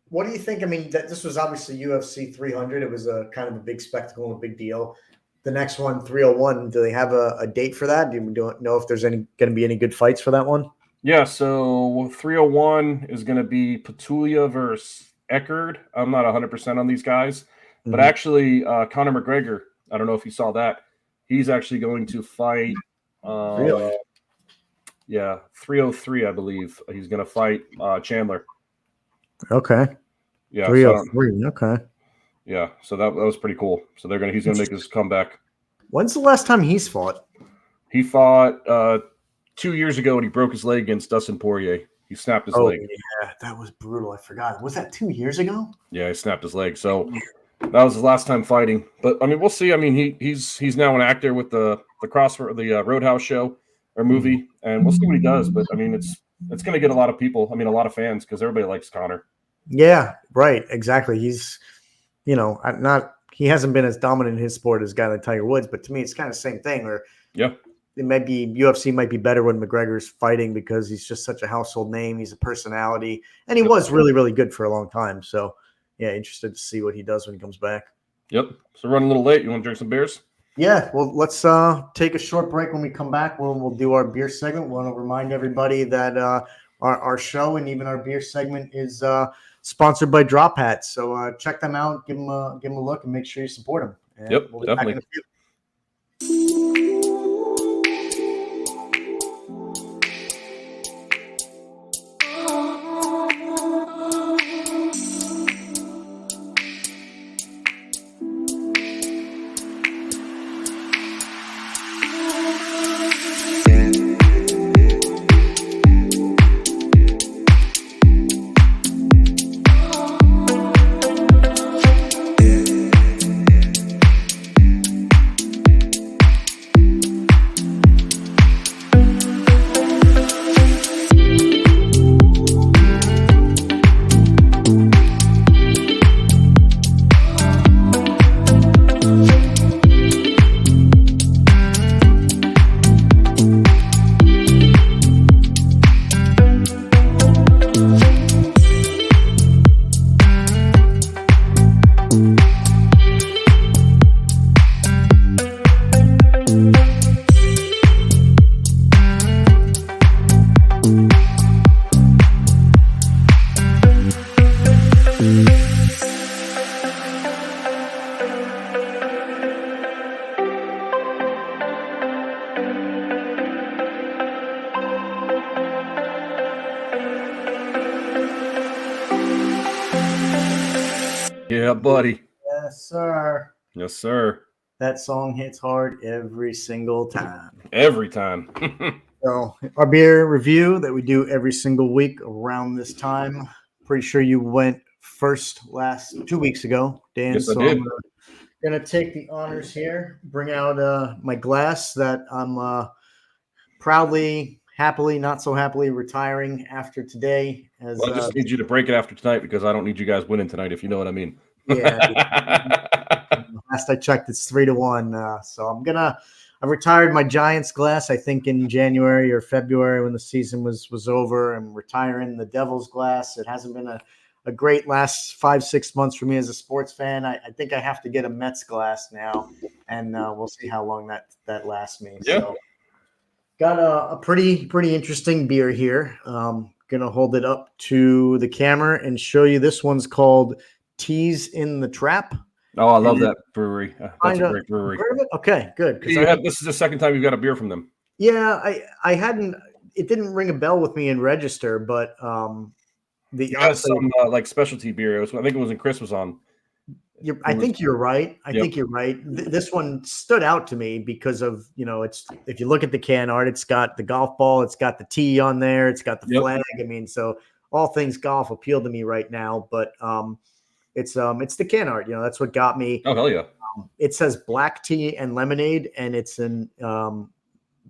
what do you think? That this was obviously UFC 300. It was a kind of a big spectacle and a big deal. The next one, 301, do they have a date for that? Do you know if there's going to be any good fights for that one? Yeah, so 301 is going to be Petulia versus Eckerd. I'm not 100% on these guys. But actually, Conor McGregor, I don't know if you saw that. He's actually going to fight. Really? Yeah, 303, I believe. He's going to fight Chandler. Okay. Yeah, 303. Okay. Yeah, so that was pretty cool. So he's going to make his comeback. When's the last time he's fought? He fought 2 years ago, and he broke his leg against Dustin Poirier. He snapped his leg. Yeah, that was brutal. I forgot. Was that 2 years ago? Yeah, he snapped his leg. So that was his last time fighting. But we'll see. He's now an actor with the Roadhouse show or movie, and we'll see what he does. But it's going to get a lot of people. A lot of fans because everybody likes Conor. Yeah, right. Exactly. He's, he hasn't been as dominant in his sport as a guy like Tiger Woods, but to me, it's kind of the same thing. Or yeah, it might be UFC might be better when McGregor's fighting because he's just such a household name. He's a personality, and he was really, really good for a long time. So. Yeah, interested to see what he does when he comes back. Yep. So running a little late. You want to drink some beers? Yeah. Well, let's take a short break. When we come back, we'll do our beer segment. We want to remind everybody that our show and even our beer segment is sponsored by Drop Hats. So check them out, give them a look, and make sure you support them. And yep, we'll be definitely. Back in a few. Yeah, buddy. Yes, sir. Yes, sir. That song hits hard every single time. Every time. So, our beer review that we do every single week around this time. Pretty sure you went first 2 weeks ago, Dan. Yes, I so did. I'm gonna take the honors here. Bring out my glass that I'm proudly, happily, not so happily retiring after today. As Well, I just need you to break it after tonight because I don't need you guys winning tonight, if you know what I mean. yeah, last I checked, it's 3-1. So I retired my Giants glass, I think in January or February when the season was over. I'm retiring the Devils glass. It hasn't been a great last 5-6 months for me as a sports fan. I think I have to get a Mets glass now, and we'll see how long that lasts me. Yeah. So got a pretty interesting beer here. Gonna hold it up to the camera and show you. This one's called Teas in the Trap. Oh, I love that brewery. That's a great brewery. Heard of it? Okay, good. This is the second time you've got a beer from them. Yeah, I hadn't. It didn't ring a bell with me in register, but You got some like specialty beer. I think it was in Chris was on. I think you're right. I think you're right. This one stood out to me because of, it's, if you look at the can art, it's got the golf ball, it's got the tee on there, it's got the flag. I mean, so all things golf appeal to me right now. But it's the can art. That's what got me. Oh, hell yeah! It says black tea and lemonade, and it's an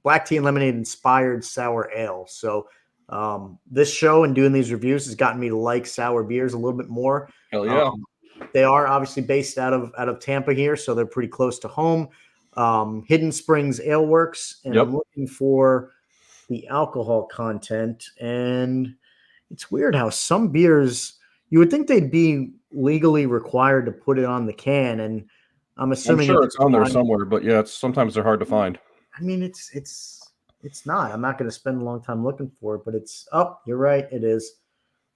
black tea and lemonade inspired sour ale. So this show and doing these reviews has gotten me to like sour beers a little bit more. Hell yeah! They are obviously based out of Tampa here, so they're pretty close to home. Hidden Springs Ale Works, and I'm looking for the alcohol content. And it's weird how some beers, you would think they'd be legally required to put it on the can, and I'm assuming I'm sure it's on there somewhere, but yeah, sometimes they're hard to find. I mean, it's not. I'm not going to spend a long time looking for it, but it's up. You're right. It is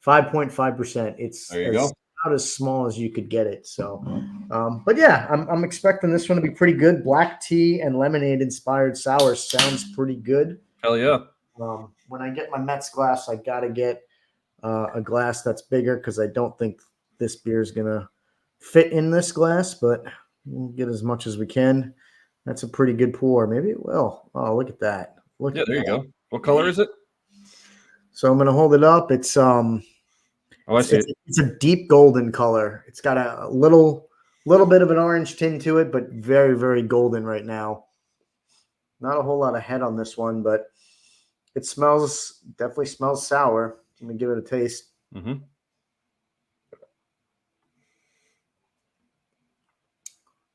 5.5%. It's there you go. About as small as you could get it. So, but yeah, I'm expecting this one to be pretty good. Black tea and lemonade inspired sour sounds pretty good. Hell yeah. When I get my Mets glass, I got to get a glass that's bigger because I don't think this beer is going to fit in this glass, but we'll get as much as we can. That's a pretty good pour. Maybe it will. Oh, look at that. There you go. What color is it? So I'm going to hold it up. It's I see it. It's a deep golden color. It's got a little bit of an orange tint to it, but very, very golden right now. Not a whole lot of head on this one, but it definitely smells sour. Let me give it a taste. Mm-hmm.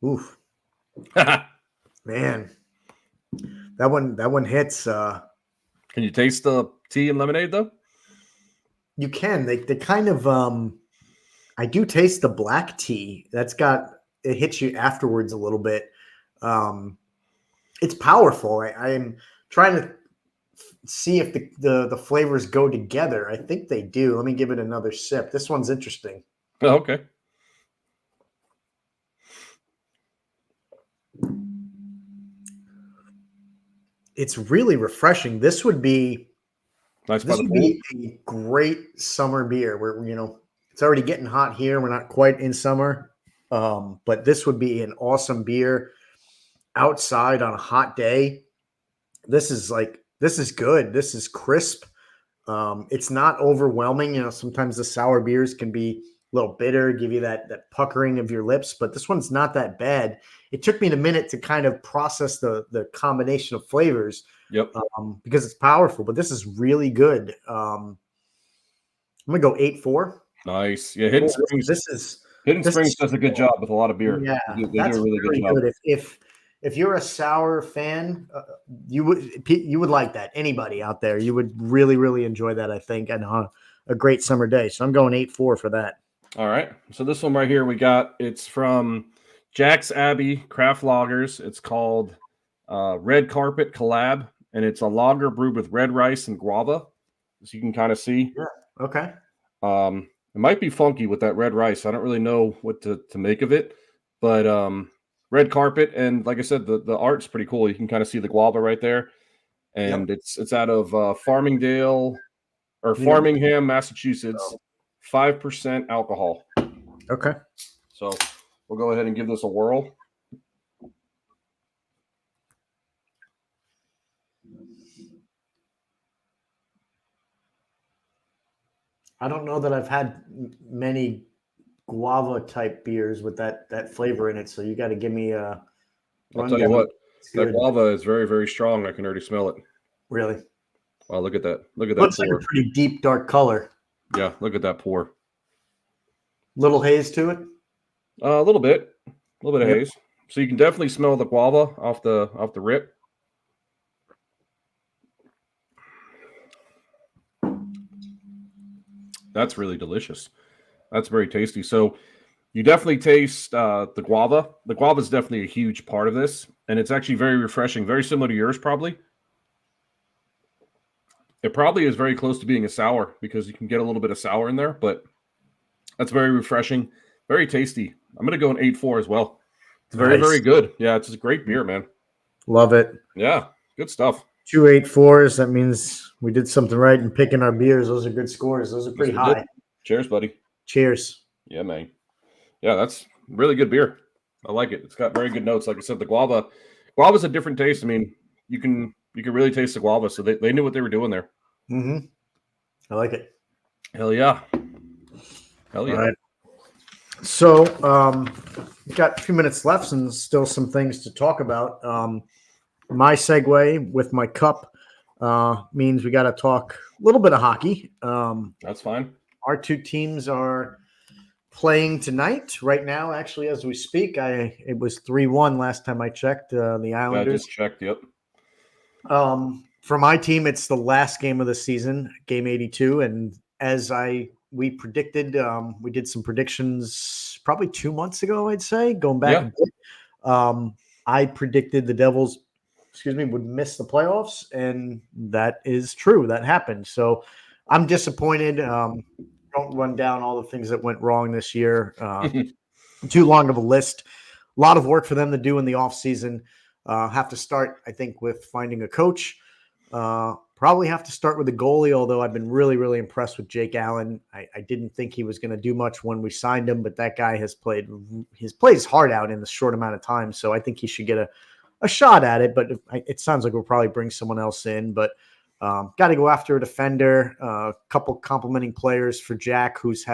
Oof. Man. That one hits. Can you taste the tea and lemonade though? You can. They kind of I do taste the black tea. It hits you afterwards a little bit. It's powerful. I am trying to see if the flavors go together. I think they do. Let me give it another sip. This one's interesting. Oh, okay. It's really refreshing. This would be a great summer beer where, it's already getting hot here. We're not quite in summer. But this would be an awesome beer outside on a hot day. This is good. This is crisp. It's not overwhelming. Sometimes the sour beers can be a little bitter, give you that puckering of your lips, but this one's not that bad. It took me a minute to kind of process the combination of flavors. Yep. Because it's powerful, but this is really good. I'm gonna go 8.4. Nice. Yeah, Hidden Springs. Hidden Springs does a good job with a lot of beer. Yeah, they do a really good job. Good. If you're a sour fan, you would like that. Anybody out there, you would really, really enjoy that, I think, and a great summer day. So I'm going 8.4 for that. All right. So this one right here, it's from Jack's Abbey Craft Lagers. It's called Red Carpet collab, and it's a lager brewed with red rice and guava, as you can kind of see. Yeah. Okay. It might be funky with that red rice. I don't really know what to make of it, but Red Carpet, and like I said, the art's pretty cool. You can kind of see the guava right there, and it's out of Farmingdale or Yeah. Farmingham, Massachusetts. 5% alcohol. Okay. So we'll go ahead and give this a whirl. I don't know that I've had many guava type beers with that flavor in it. So you got to give me a I'll tell you rundown. what, It's that good. guava is very, very strong. I can already smell it. Really? Wow, look at that. Look at that Looks pour. like a pretty deep, dark color. Yeah, look at that pour. Little haze to it. A little bit of Yep. haze. So you can definitely smell the guava off the rip. That's really delicious. That's very tasty. So you definitely taste the guava. The guava is definitely a huge part of this, and it's actually very refreshing, very similar to yours probably. It probably is very close to being a sour because you can get a little bit of sour in there, but that's very refreshing, very tasty. I'm going to go an 8.4 as well. It's very, Nice. very good. Yeah, it's a great beer, man. Love it. Yeah, good stuff. 2 8.4s. That means we did something right in picking our beers. Those are good scores. Those are pretty Yes, we did. high. Cheers, buddy. Cheers. Yeah, man. Yeah, that's really good beer. I like it. It's got very good notes. Like I said, the guava's a different taste. I mean, you can really taste the guava. So they knew what they were doing there. Mm-hmm. I like it. Hell yeah. Hell yeah. All right. So we've got a few minutes left and still some things to talk about. My segue with my cup means we got to talk a little bit of hockey. That's fine. Our two teams are playing tonight, right now, actually, as we speak. It was 3-1 last time I checked. The I Islanders. just checked. Yep. For my team, it's the last game of the season, game 82. And as we predicted, we did some predictions probably 2 months ago, I'd say, going back. Yeah. A bit. I predicted the Devils, would miss the playoffs, and that is true. That happened. So I'm disappointed. Don't run down all the things that went wrong this year. Too long of a list. A lot of work for them to do in the offseason. Have to start, I think, with finding a coach. Probably have to start with a goalie, although I've been really, really impressed with Jake Allen. I didn't think he was going to do much when we signed him, but that guy has played his heart out in the short amount of time. So I think he should get a shot at it, but it sounds like we'll probably bring someone else in. But got to go after a defender, a couple complimenting players for Jack, who's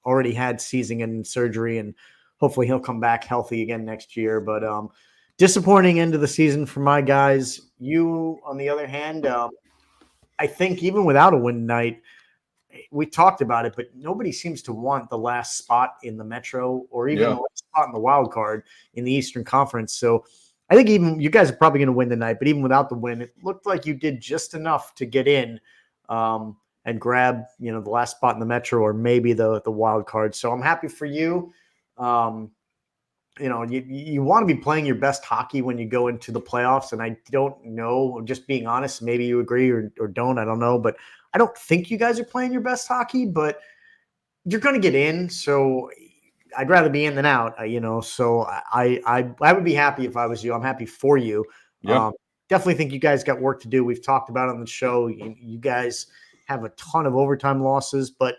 already had season-ending surgery, and hopefully he'll come back healthy again next year. But disappointing end of the season for my guys. You, on the other hand, I think even without a win night, we talked about it, but nobody seems to want the last spot in the Metro or even the last spot in the wild card in the Eastern Conference. So I think even you guys are probably going to win tonight, but even without the win, it looked like you did just enough to get in and grab, the last spot in the Metro or maybe the wild card. So I'm happy for you. You want to be playing your best hockey when you go into the playoffs. And I don't know, just being honest, maybe you agree or don't, I don't know, but I don't think you guys are playing your best hockey, but you're going to get in. So I'd rather be in than out, so I would be happy if I was you. I'm happy for you. Yeah. Definitely think you guys got work to do. We've talked about it on the show. You guys have a ton of overtime losses, but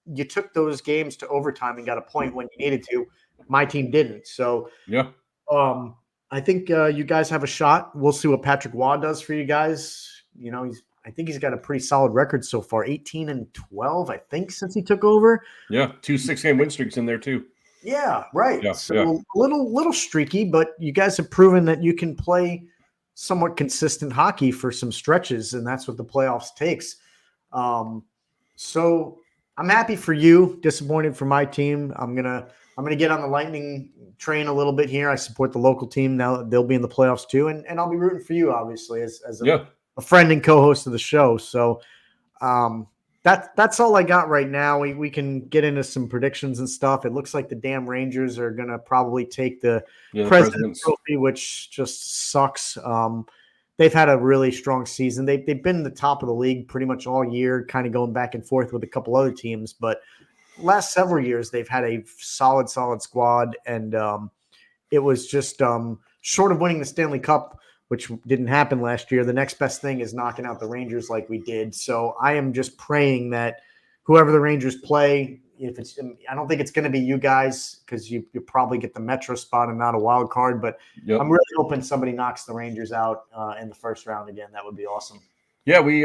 you took those games to overtime and got a point when you needed to. My team didn't. So Yeah. I think you guys have a shot. We'll see what Patrick Waugh does for you guys. I think he's got a pretty solid record so far, 18-12, I think, since he took over. Yeah, 2 6-game win streaks in there too. Yeah, right. Yeah, so yeah. a little streaky, but you guys have proven that you can play somewhat consistent hockey for some stretches, and that's what the playoffs takes. So I'm happy for you. Disappointed for my team. I'm gonna get on the Lightning train a little bit here. I support the local team now. They'll be in the playoffs too, and I'll be rooting for you, obviously, as a friend and co-host of the show. So That's all I got right now. We can get into some predictions and stuff. It looks like the damn Rangers are gonna probably take the The President's Presidents. Trophy, which just sucks. They've had a really strong season. They've been in the top of the league pretty much all year, kind of going back and forth with a couple other teams, but last several years they've had a solid squad, and it was just short of winning the Stanley Cup, which didn't happen last year. The next best thing is knocking out the Rangers like we did. So I am just praying that whoever the Rangers play, I don't think it's going to be you guys because you probably get the Metro spot and not a wild card. But Yep. I'm really hoping somebody knocks the Rangers out in the first round again. That would be awesome. Yeah, we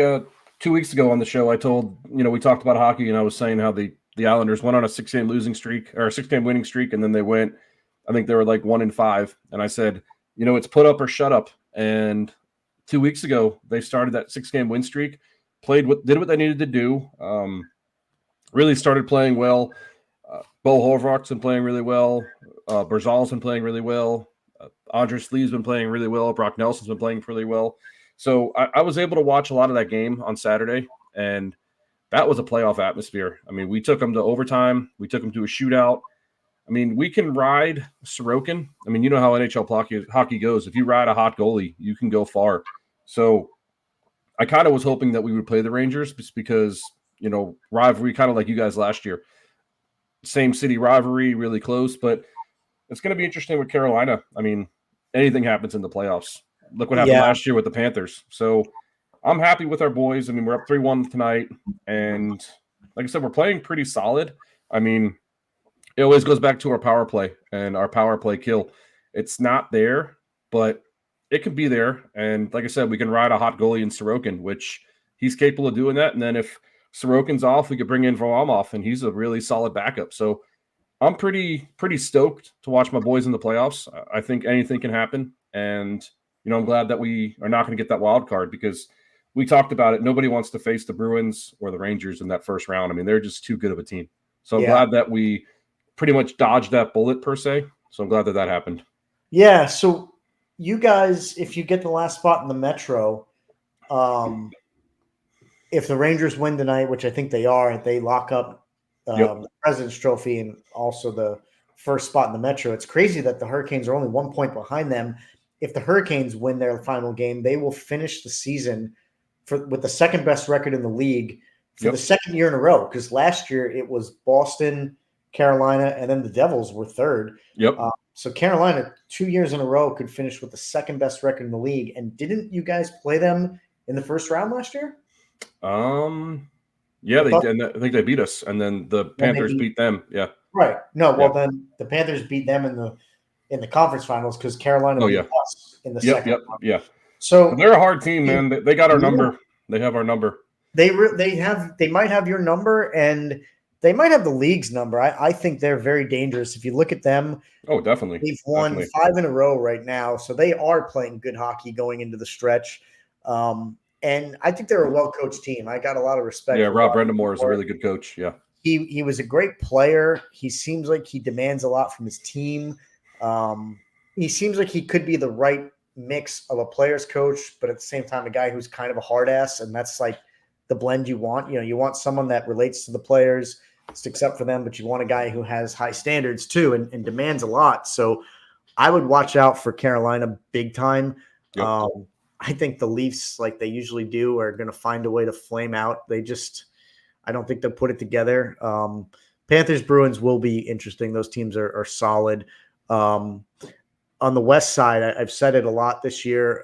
2 weeks ago on the show, I told we talked about hockey, and I was saying how the Islanders went on a 6-game losing streak or a 6-game winning streak, and then they went. I think they were like 1-5, and I said, it's put up or shut up. And 2 weeks ago, they started that 6-game win streak, did what they needed to do. Really started playing well. Bo Horvath's been playing really well. Barzal's been playing really well. Andres Lee's been playing really well. Brock Nelson's been playing really well. So I was able to watch a lot of that game on Saturday, and that was a playoff atmosphere. I mean, we took them to overtime. We took them to a shootout. I mean, we can ride Sorokin. I mean, you know how NHL hockey goes. If you ride a hot goalie, you can go far. So I kind of was hoping that we would play the Rangers just because, rivalry, kind of like you guys last year. Same city rivalry, really close, but it's going to be interesting with Carolina. I mean, anything happens in the playoffs. Look what happened last year with the Panthers. So I'm happy with our boys. I mean, we're up 3-1 tonight, and like I said, we're playing pretty solid. I mean, it always goes back to our power play and our power play kill. It's not there, but it can be there. And like I said, we can ride a hot goalie in Sorokin, which he's capable of doing that. And then if Sorokin's off, we could bring in Varlamov, and he's a really solid backup. So I'm pretty stoked to watch my boys in the playoffs. I think anything can happen. And, I'm glad that we are not going to get that wild card because we talked about it. Nobody wants to face the Bruins or the Rangers in that first round. I mean, they're just too good of a team. So I'm glad that we pretty much dodged that bullet per se. So I'm glad that happened. Yeah. So you guys, if you get the last spot in the Metro, if the Rangers win tonight, which I think they are, they lock up the President's Trophy and also the first spot in the Metro. It's crazy that the Hurricanes are only 1 point behind them. If the Hurricanes win their final game, they will finish the season with the second best record in the league for the second year in a row. Because last year it was Boston, Carolina, and then the Devils were third. Yep. So Carolina, 2 years in a row, could finish with the second best record in the league. And didn't you guys play them in the first round last year? Yeah, they did. I think they beat us, and then the Panthers beat them. Yeah. Right. No, well then the Panthers beat them in the conference finals because Carolina beat us in the second round. Yeah. So they're a hard team, man. They got our number. They have our number. They might have your number, and they might have the league's number. I think they're very dangerous. If you look at them, definitely. They've won 5 in a row right now, so they are playing good hockey going into the stretch. And I think they're a well-coached team. I got a lot of respect. Yeah, Rob Brendamore is a really good coach. Yeah. He was a great player. He seems like he demands a lot from his team. He seems like he could be the right mix of a player's coach, but at the same time, a guy who's kind of a hard ass, and that's like the blend you want. You want someone that relates to the players, sticks up for them, but you want a guy who has high standards too and demands a lot. So I would watch out for Carolina big time. Yep. I think the Leafs, like they usually do, are going to find a way to flame out. I don't think they'll put it together. Panthers, Bruins will be interesting. Those teams are solid. On the West side, I've said it a lot this year,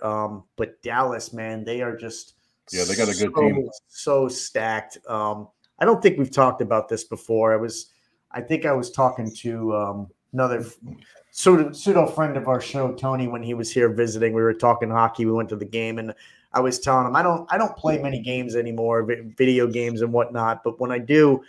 but Dallas, man, they are just they got a good team. So stacked. I don't think we've talked about this before. I think I was talking to another pseudo friend of our show, Tony, when he was here visiting. We were talking hockey. We went to the game, and I was telling him I don't play many games anymore, video games and whatnot. But when I do,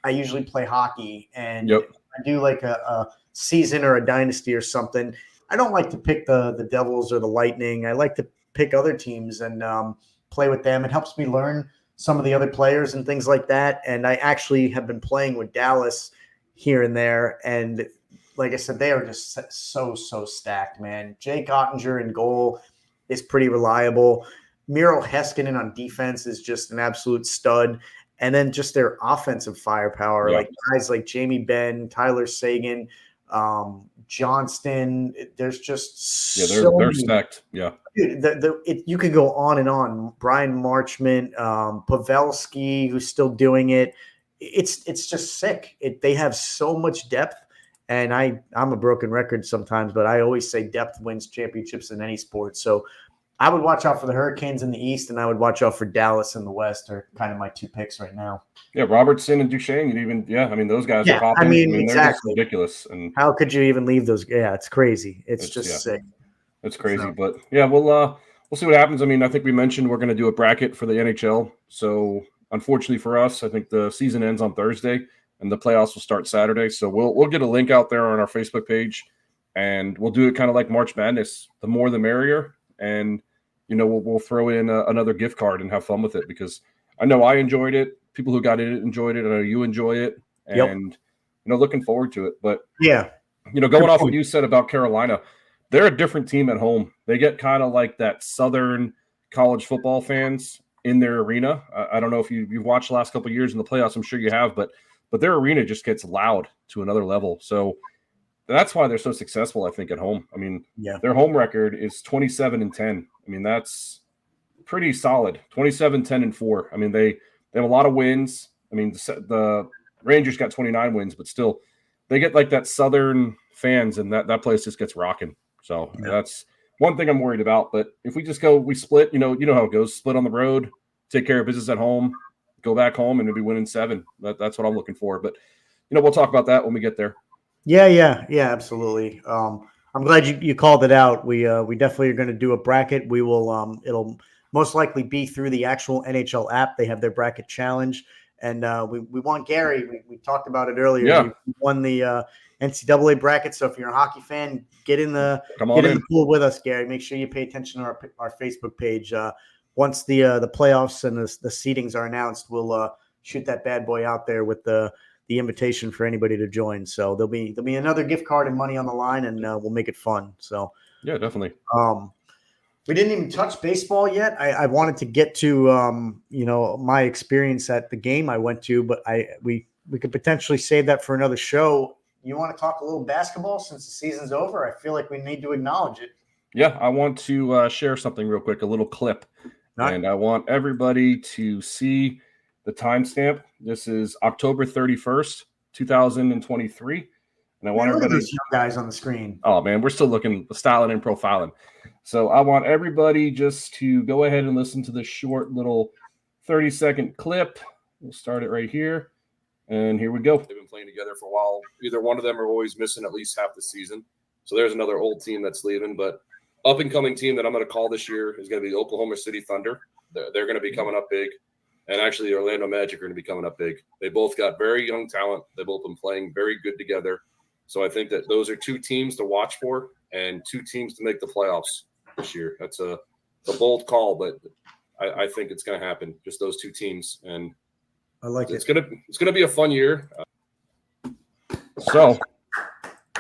I usually play hockey, and I do like a season or a dynasty or something. I don't like to pick the Devils or the Lightning. I like to pick other teams and play with them. It helps me learn some of the other players and things like that. And I actually have been playing with Dallas here and there, and like I said, they are just so stacked, man. Jake Ottinger in goal is pretty reliable. Miro Heiskanen on defense is just an absolute stud. and then just their offensive firepower, Yeah. like guys like Jamie Benn, Tyler Sagan, Johnston. There's just they're so many. stacked. Yeah. Dude, you could go on and on. Brian Marchment, Pavelski, who's still doing it. It's just sick. They have so much depth, and I'm a broken record sometimes, but I always say depth wins championships in any sport. So I would watch out for the Hurricanes in the East, and I would watch out for Dallas in the West. Are kind of my two picks right now. Yeah, Robertson and Duchesne, I mean, those guys are popping. Exactly. They're just ridiculous. And how could you even leave those? Yeah, it's crazy. It's just sick. It's crazy, but yeah, we'll see what happens. I mean, I think we mentioned we're going to do a bracket for the NHL. So unfortunately for us, I think the season ends on Thursday and the playoffs will start Saturday. So we'll get a link out there on our Facebook page, and we'll do it kind of like March Madness. The more, the merrier, and we'll throw in another gift card and have fun with it, because I know I enjoyed it. People who got in it enjoyed it. I know you enjoy it, and looking forward to it. But going off what you said about Carolina. They're a different team at home. They get kind of like that Southern college football fans in their arena. I don't know if you've watched the last couple of years in the playoffs. I'm sure you have, but their arena just gets loud to another level. So that's why they're so successful, I think, at home. I mean, their home record is 27-10. I mean, that's pretty solid. 27-10-4. I mean, they have a lot of wins. I mean, the Rangers got 29 wins, but still, they get like that Southern fans, and that place just gets rocking. So that's one thing I'm worried about. But if we just we split, you know how it goes. Split on the road, take care of business at home, go back home, and maybe win in 7. That's what I'm looking for. But we'll talk about that when we get there. Yeah, absolutely. I'm glad you called it out. We definitely are going to do a bracket. We will. It'll most likely be through the actual NHL app. They have their bracket challenge, and we want Gary. We talked about it earlier. Yeah. We won the NCAA bracket. So if you're a hockey fan, get in the pool with us, Gary. Make sure you pay attention to our Facebook page. Once the playoffs and the seedings are announced, we'll shoot that bad boy out there with the invitation for anybody to join. So there'll be another gift card and money on the line, and we'll make it fun. So yeah, definitely. We didn't even touch baseball yet. I wanted to get to my experience at the game I went to, but we could potentially save that for another show. You want to talk a little basketball since the season's over? I feel like we need to acknowledge it. Yeah, I want to share something real quick, a little clip. And I want everybody to see the timestamp. This is October 31st, 2023. And I want everybody. Look at those young guys on the screen. Oh, man, we're still looking, styling and profiling. So I want everybody just to go ahead and listen to this short little 30-second clip. We'll start it right here. And here we go. They've been playing together for a while. Either one of them are always missing at least half the season. So there's another old team that's leaving. But up-and-coming team that I'm going to call this year is going to be the Oklahoma City Thunder. They're going to be coming up big. And actually, the Orlando Magic are going to be coming up big. They both got very young talent. They've both been playing very good together. So I think that those are two teams to watch for and two teams to make the playoffs this year. That's a bold call, but I think it's going to happen. Just those two teams. And I like it's gonna be a fun year. So,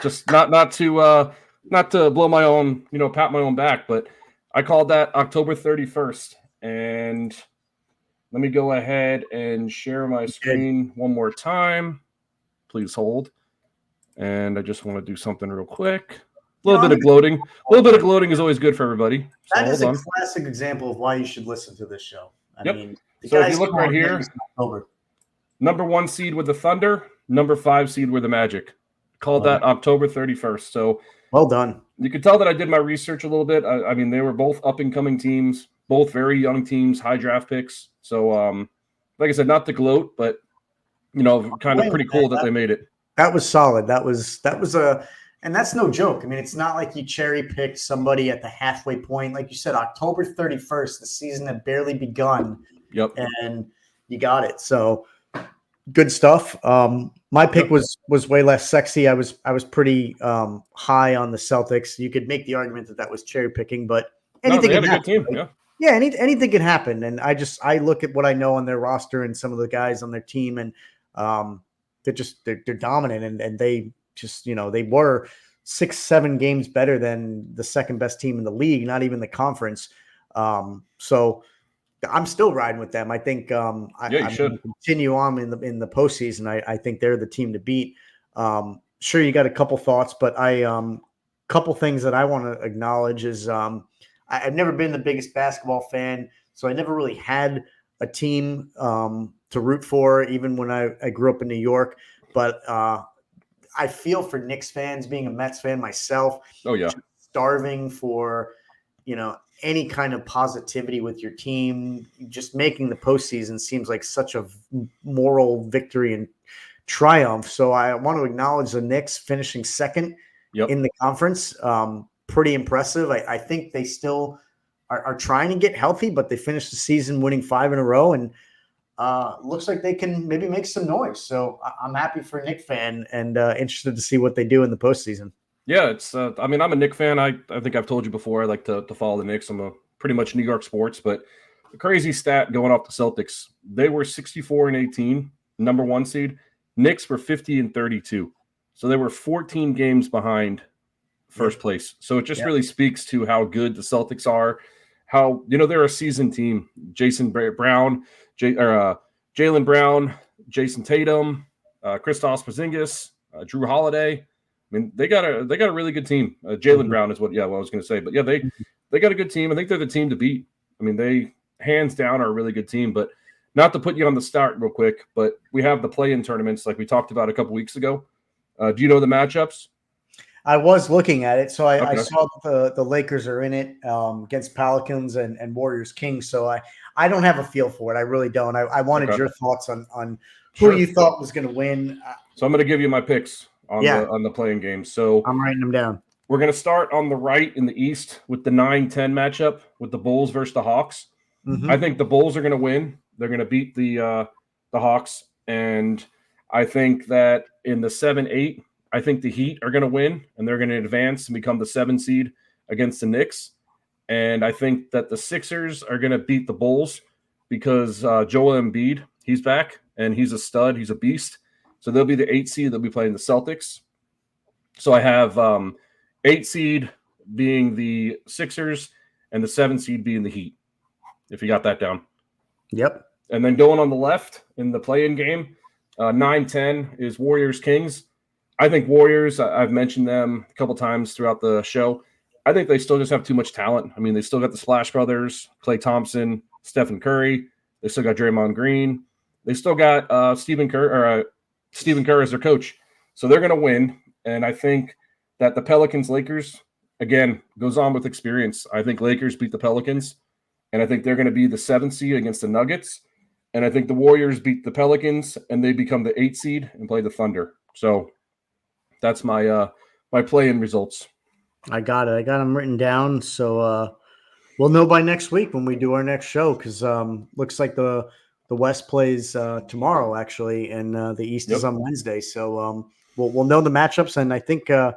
just not to blow my own, pat my own back, but I called that October 31st. And let me go ahead and share my screen one more time. Please hold. And I just want to do something real quick. A little bit of gloating. A little bit of gloating is always good for everybody. So that is a classic example of why you should listen to this show. I mean, so if you look right here, number 1 seed with the Thunder, number 5 seed with the Magic. Called that October 31st. So well done. You could tell that I did my research a little bit. I mean, they were both up-and-coming teams, both very young teams, high draft picks. So, like I said, not to gloat, but kind of pretty cool that they made it. That was solid. That was and that's no joke. I mean, it's not like you cherry picked somebody at the halfway point. Like you said, October 31st, the season had barely begun. Yep. And you got it. So good stuff. My pick was way less sexy. I was pretty high on the Celtics. You could make the argument that was cherry picking, but anything can happen. Good team. Yeah. Yeah, anything can happen. And I look at what I know on their roster and some of the guys on their team, and they're dominant, and they just, they were 6-7 games better than the second best team in the league, not even the conference. So I'm still riding with them. I think Yeah, you I'm going to should. continue on in the postseason. I think they're the team to beat. Sure, you got a couple thoughts, but I couple things that I want to acknowledge is I've never been the biggest basketball fan, so I never really had a team to root for, even when I grew up in New York. But I feel for Knicks fans, being a Mets fan myself, Oh yeah. just starving for any kind of positivity with your team. Just making the postseason seems like such a moral victory and triumph. So I want to acknowledge the Knicks finishing second Yep. in the conference. Pretty impressive. I think they still are trying to get healthy, but they finished the season winning 5 in a row, and looks like they can maybe make some noise. So I'm happy for a Knicks fan and interested to see what they do in the postseason. Yeah, it's. I mean, I'm a Knicks fan. I think I've told you before. I like to follow the Knicks. I'm a pretty much New York sports. But a crazy stat going off the Celtics. They were 64-18, number 1 seed. Knicks were 50-32, so they were 14 games behind first place. So it just really speaks to how good the Celtics are. How they're a seasoned team. Brown, Jaylen Brown, Jason Tatum, Kristaps Porzingis, Drew Holiday. I mean, they got a really good team. Jaylen Brown is what I was going to say. But yeah, they got a good team. I think they're the team to beat. I mean, they hands down are a really good team. But not to put you on the start real quick, but we have the play-in tournaments like we talked about a couple weeks ago. Do you know the matchups? I was looking at it, so I Okay. saw the Lakers are in it against Pelicans and Warriors Kings. So I don't have a feel for it. I really don't. I wanted Okay. your thoughts on who Sure. you thought was going to win. So I'm going to give you my picks on the playing game. So I'm writing them down. we're going to start on the right in the East with the 9-10 matchup with the Bulls versus the Hawks. Mm-hmm. I think the Bulls are going to win. They're going to beat the Hawks, and I think that in the 7-8, I think the Heat are going to win, and they're going to advance and become the 7 seed against the Knicks. And I think that the Sixers are going to beat the Bulls because Joel Embiid, he's back, and he's a stud. He's a beast. So they'll be the 8 seed. They'll be playing the Celtics. So I have 8 seed being the Sixers and the 7 seed being the Heat, if you got that down. Yep. And then going on the left in the play-in game, 9-10 is Warriors-Kings. I think Warriors, I've mentioned them a couple times throughout the show. I think they still just have too much talent. I mean, they still got the Splash Brothers, Klay Thompson, Stephen Curry. They still got Draymond Green. They still got Stephen Kerr as their coach. So they're going to win. And I think that the Pelicans-Lakers, again, goes on with experience. I think Lakers beat the Pelicans. And I think they're going to be the 7th seed against the Nuggets. And I think the Warriors beat the Pelicans, and they become the 8th seed and play the Thunder. So that's my my play-in results. I got it. I got them written down. So we'll know by next week when we do our next show, because looks like the West plays tomorrow, actually, and the East is on Wednesday. So we'll know the matchups, and I think the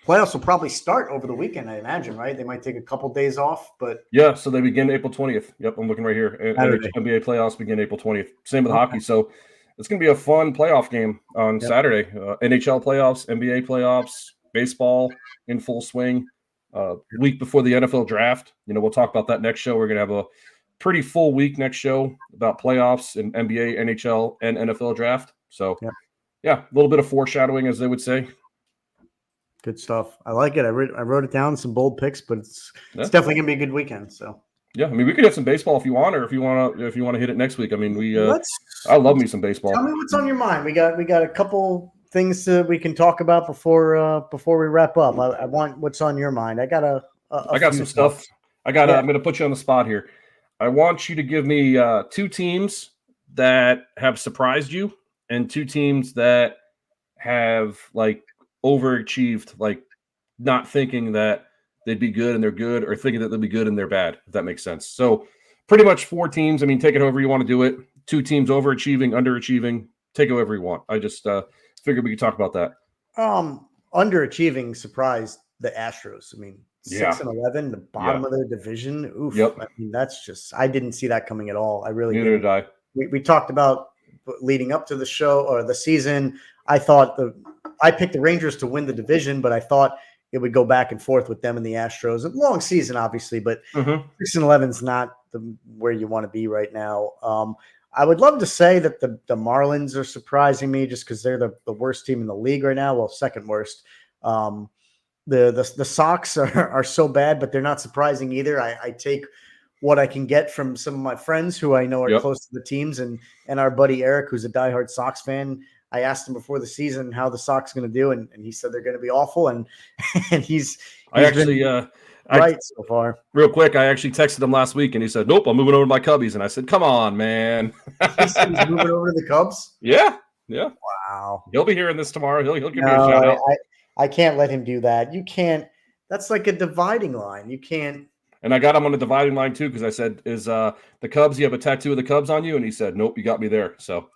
playoffs will probably start over the weekend, I imagine, right? They might take a couple days off, but yeah, so they begin April 20th. Yep, I'm looking right here. NBA playoffs begin April 20th. Same with hockey. So it's going to be a fun playoff game on Saturday. NHL playoffs, NBA playoffs, baseball in full swing. Week before the NFL draft. We'll talk about that next show. We're going to have a pretty full week next show about playoffs and NBA, NHL, and NFL draft. So, yeah, a little bit of foreshadowing, as they would say. Good stuff. I like it. I wrote it down, some bold picks, but it's definitely gonna be a good weekend. So yeah, I mean, we could have some baseball if you want, or if you want to hit it next week. I mean, I love me some baseball. Tell me what's on your mind. We got a couple things we can talk about before we wrap up. I want what's on your mind. I got I got some stuff. I'm going to put you on the spot here. I want you to give me 2 teams that have surprised you and 2 teams that have overachieved, not thinking that they'd be good and they're good, or thinking that they'll be good and they're bad, if that makes sense. So pretty much 4 teams. I mean, take it however you want to do it. 2 teams overachieving, underachieving. Take it however you want. I just figured we could talk about that. Underachieving surprised the Astros. I mean, 6-11, the bottom of their division. Oof. Yep. I mean, that's just, I didn't see that coming at all. I really Neither didn't. did I. We talked about leading up to the show or the season. I picked the Rangers to win the division, but I thought it would go back and forth with them and the Astros. A long season, obviously, but Mhm. 6-11 is not where you want to be right now. I would love to say that the Marlins are surprising me just because they're the worst team in the league right now. Well, second worst. The Sox are so bad, but they're not surprising either. I take what I can get from some of my friends who I know are Yep. close to the teams, and our buddy Eric, who's a diehard Sox fan. I asked him before the season how the Sox going to do, and he said they're going to be awful, and he's I actually, been I right so far. real quick, I actually texted him last week, and he said, "Nope, I'm moving over to my Cubbies." And I said, "Come on, man." He said he's moving over to the Cubs. Yeah. Wow. He'll be hearing this tomorrow. He'll give me a No, shout out. I can't let him do that. You can't. That's like a dividing line. You can't. And I got him on the dividing line too because I said, "Is the Cubs? You have a tattoo of the Cubs on you?" And he said, "Nope, you got me there." So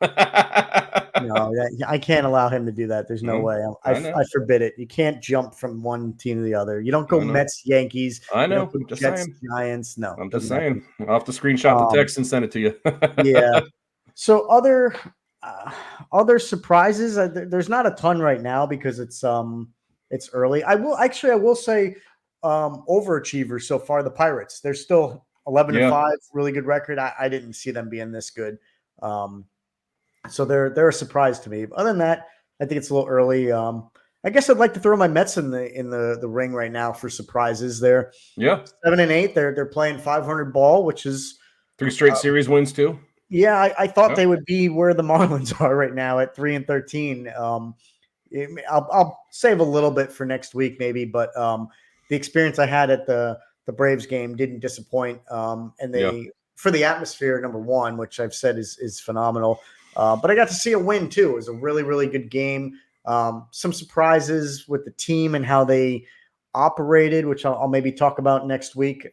No, I can't allow him to do that. There's no way. I know. I forbid it. You can't jump from one team to the other. You don't go I know. Mets, Yankees. I You know. don't go Just Jets, saying. Giants. No, I'm just doesn't happen. saying. I'll have to screenshot the Um, text and send it to you. Yeah. So other surprises. There's not a ton right now because it's early. I will say overachievers so far. The Pirates. They're still 11-5, really good record. I didn't see them being this good. So they're a surprise to me. But other than that, I think it's a little early. I guess I'd like to throw my Mets in the ring right now for surprises. They're 7-8. They're playing 500 ball, which is 3 straight series wins too. Yeah, I thought they would be where the Marlins are right now at 3-13. I'll save a little bit for next week maybe, but the experience I had at the Braves game didn't disappoint. And they for the atmosphere, number one, which I've said is phenomenal. But I got to see a win too. It was a really, really good game. Some surprises with the team and how they operated, which I'll maybe talk about next week.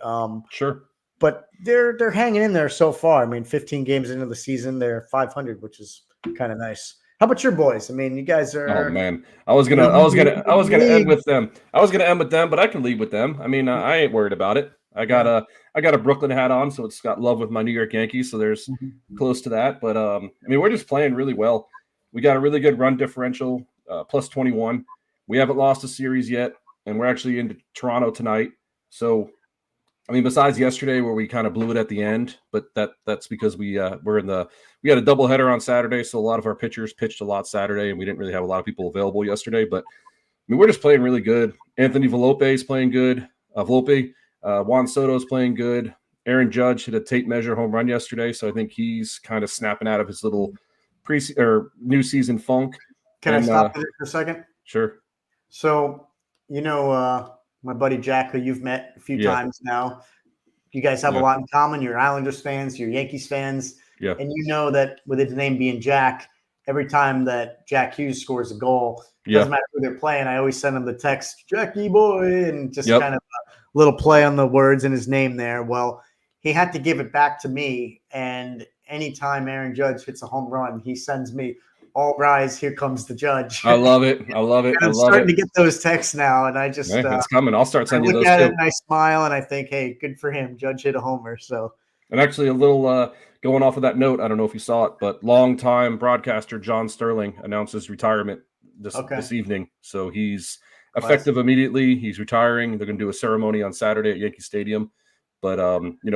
Sure. But they're hanging in there so far. I mean, 15 games into the season, they're 500, which is kind of nice. How about your boys? I mean, you guys are. Oh man, I was gonna end with them. I was gonna end with them, but I can lead with them. I mean, I ain't worried about it. I got a Brooklyn hat on, so it's got love with my New York Yankees. So there's close to that. But I mean, we're just playing really well. We got a really good run differential, plus 21. We haven't lost a series yet, and we're actually into Toronto tonight. So I mean, besides yesterday where we kind of blew it at the end, but that's because we had a doubleheader on Saturday, so a lot of our pitchers pitched a lot Saturday, and we didn't really have a lot of people available yesterday. But I mean, we're just playing really good. Anthony Volpe is playing good. Juan Soto is playing good. Aaron Judge hit a tape measure home run yesterday, so I think he's kind of snapping out of his little new season funk. Can I stop there for a second? Sure. So my buddy Jack, who you've met a few times now, you guys have a lot in common. You're Islanders fans, you're Yankees fans. Yeah. And you know that with his name being Jack, every time that Jack Hughes scores a goal, doesn't matter who they're playing, I always send him the text, Jackie boy, and just kind of a little play on the words in his name there. Well, he had to give it back to me. And anytime Aaron Judge hits a home run, he sends me, all rise, here comes the Judge. I love it. I'm starting to get those texts now, and I just it's coming. I'll start sending you those too. I look at too. it and I smile, and I think, hey, good for him. Judge hit a homer. So, and actually, a little going off of that note, I don't know if you saw it, but longtime broadcaster John Sterling announced his retirement this evening. So he's effective immediately. He's retiring. They're going to do a ceremony on Saturday at Yankee Stadium. But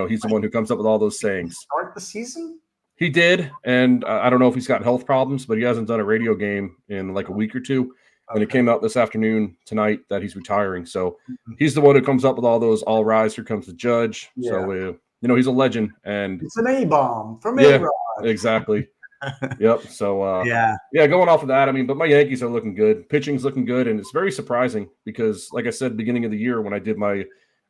he's the one who comes up with all those sayings. Start the season. He did, and I don't know if he's got health problems, but he hasn't done a radio game in like a week or two. And it came out this afternoon tonight that he's retiring. So he's the one who comes up with all those all rise, here comes the Judge. Yeah. So, he's a legend. And it's an A-bomb from A-Rod. Exactly. Yep. So, going off of that, I mean, but my Yankees are looking good. Pitching's looking good. And it's very surprising because, like I said, beginning of the year when I did my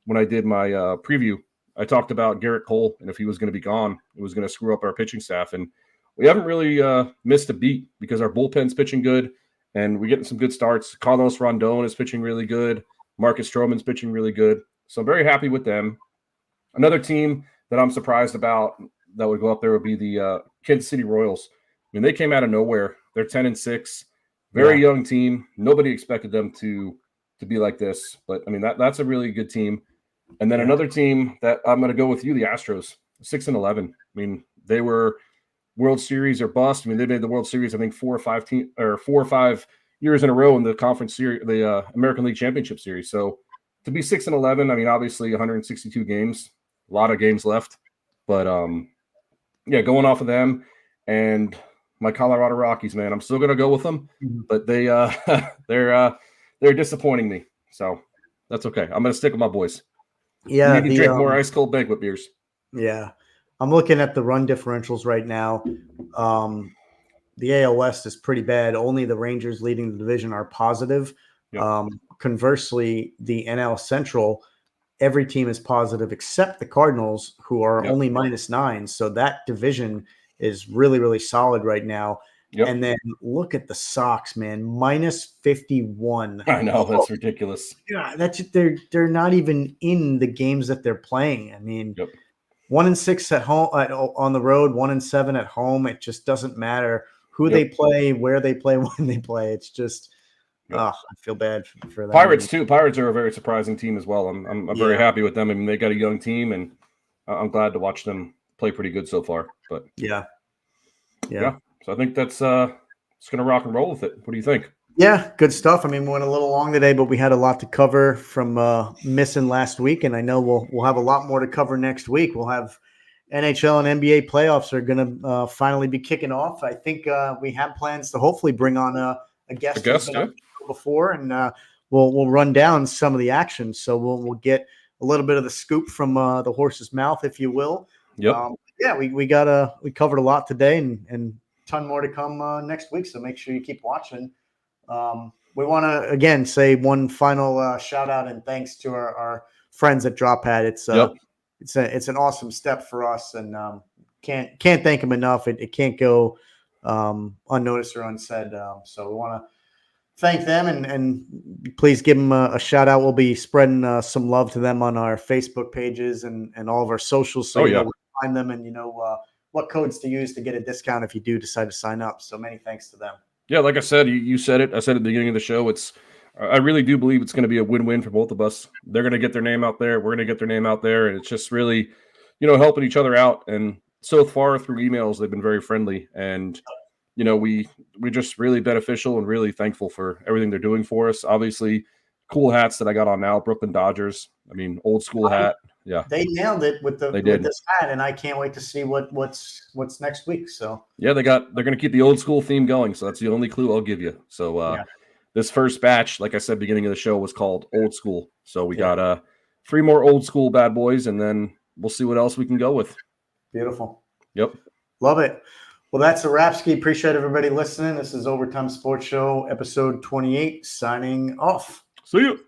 preview, I talked about Garrett Cole, and if he was going to be gone, it was going to screw up our pitching staff. And we haven't really missed a beat because our bullpen's pitching good, and we're getting some good starts. Carlos Rondon is pitching really good. Marcus Stroman's pitching really good. So I'm very happy with them. Another team that I'm surprised about that would go up there would be the Kansas City Royals. I mean, they came out of nowhere. They're 10-6, very young team. Nobody expected them to be like this, but I mean that's a really good team. And then another team that I'm going to go with you, the Astros, 6-11. I mean, they were World Series or bust. I mean, they made the World Series, I think, 4 or 5 years in a row in the conference series, the American League Championship Series. So to be 6-11, I mean, obviously 162 games, a lot of games left, but yeah, going off of them and my Colorado Rockies, man, I'm still gonna go with them, but they they're disappointing me. So that's okay. I'm gonna stick with my boys. Yeah, You need to drink more ice cold banquet beers. Yeah, I'm looking at the run differentials right now. The AL West is pretty bad. Only the Rangers leading the division are positive. Yep. Conversely, the NL Central, every team is positive except the Cardinals, who are Yep. only -9. So that division is really, really solid right now. Yep. And then look at the Sox, man, -51. I know, that's ridiculous. Yeah, they're not even in the games that they're playing. I mean, Yep. 1-6 at home on the road, 1-7 at home. It just doesn't matter who Yep. they play, where they play, when they play. It's just, Yep. I feel bad for them. Pirates too. Pirates are a very surprising team as well. I'm very Yeah. happy with them. I mean, they got a young team, and I'm glad to watch them play pretty good so far. But Yeah. So I think that's just gonna rock and roll with it. What do you think? Yeah, good stuff. I mean, we went a little long today, but we had a lot to cover from missing last week, and I know we'll have a lot more to cover next week. We'll have NHL and NBA playoffs are going to finally be kicking off. I think we have plans to hopefully bring on a guest who's been on the show before, and we'll run down some of the action. So we'll get a little bit of the scoop from the horse's mouth, if you will. Yep. Yeah, we covered a lot today, and a ton more to come next week. So make sure you keep watching. We want to again say one final shout out and thanks to our friends at Dropad. It's an awesome step for us, and can't thank them enough. It can't go unnoticed or unsaid. So we want to thank them and please give them a shout out. We'll be spreading some love to them on our Facebook pages and all of our socials. So you know where to find them, and you know what codes to use to get a discount if you do decide to sign up. So many thanks to them. Yeah, like I said, you said it. I said at the beginning of the show, I really do believe it's going to be a win-win for both of us. They're going to get their name out there. We're going to get their name out there. And it's just really, helping each other out. And so far through emails, they've been very friendly. And, we're just really beneficial and really thankful for everything they're doing for us. Obviously, cool hats that I got on now, Brooklyn Dodgers. I mean, old school hat. Yeah. They nailed it with this hat, and I can't wait to see what's next week. So yeah, they're going to keep the old school theme going. So that's the only clue I'll give you. So this first batch, like I said, beginning of the show was called Old School. So we got 3 more old school bad boys, and then we'll see what else we can go with. Beautiful. Yep. Love it. Well, that's a wrap, Ski. Appreciate everybody listening. This is Overtime Sports Show, episode 28, signing off. See you.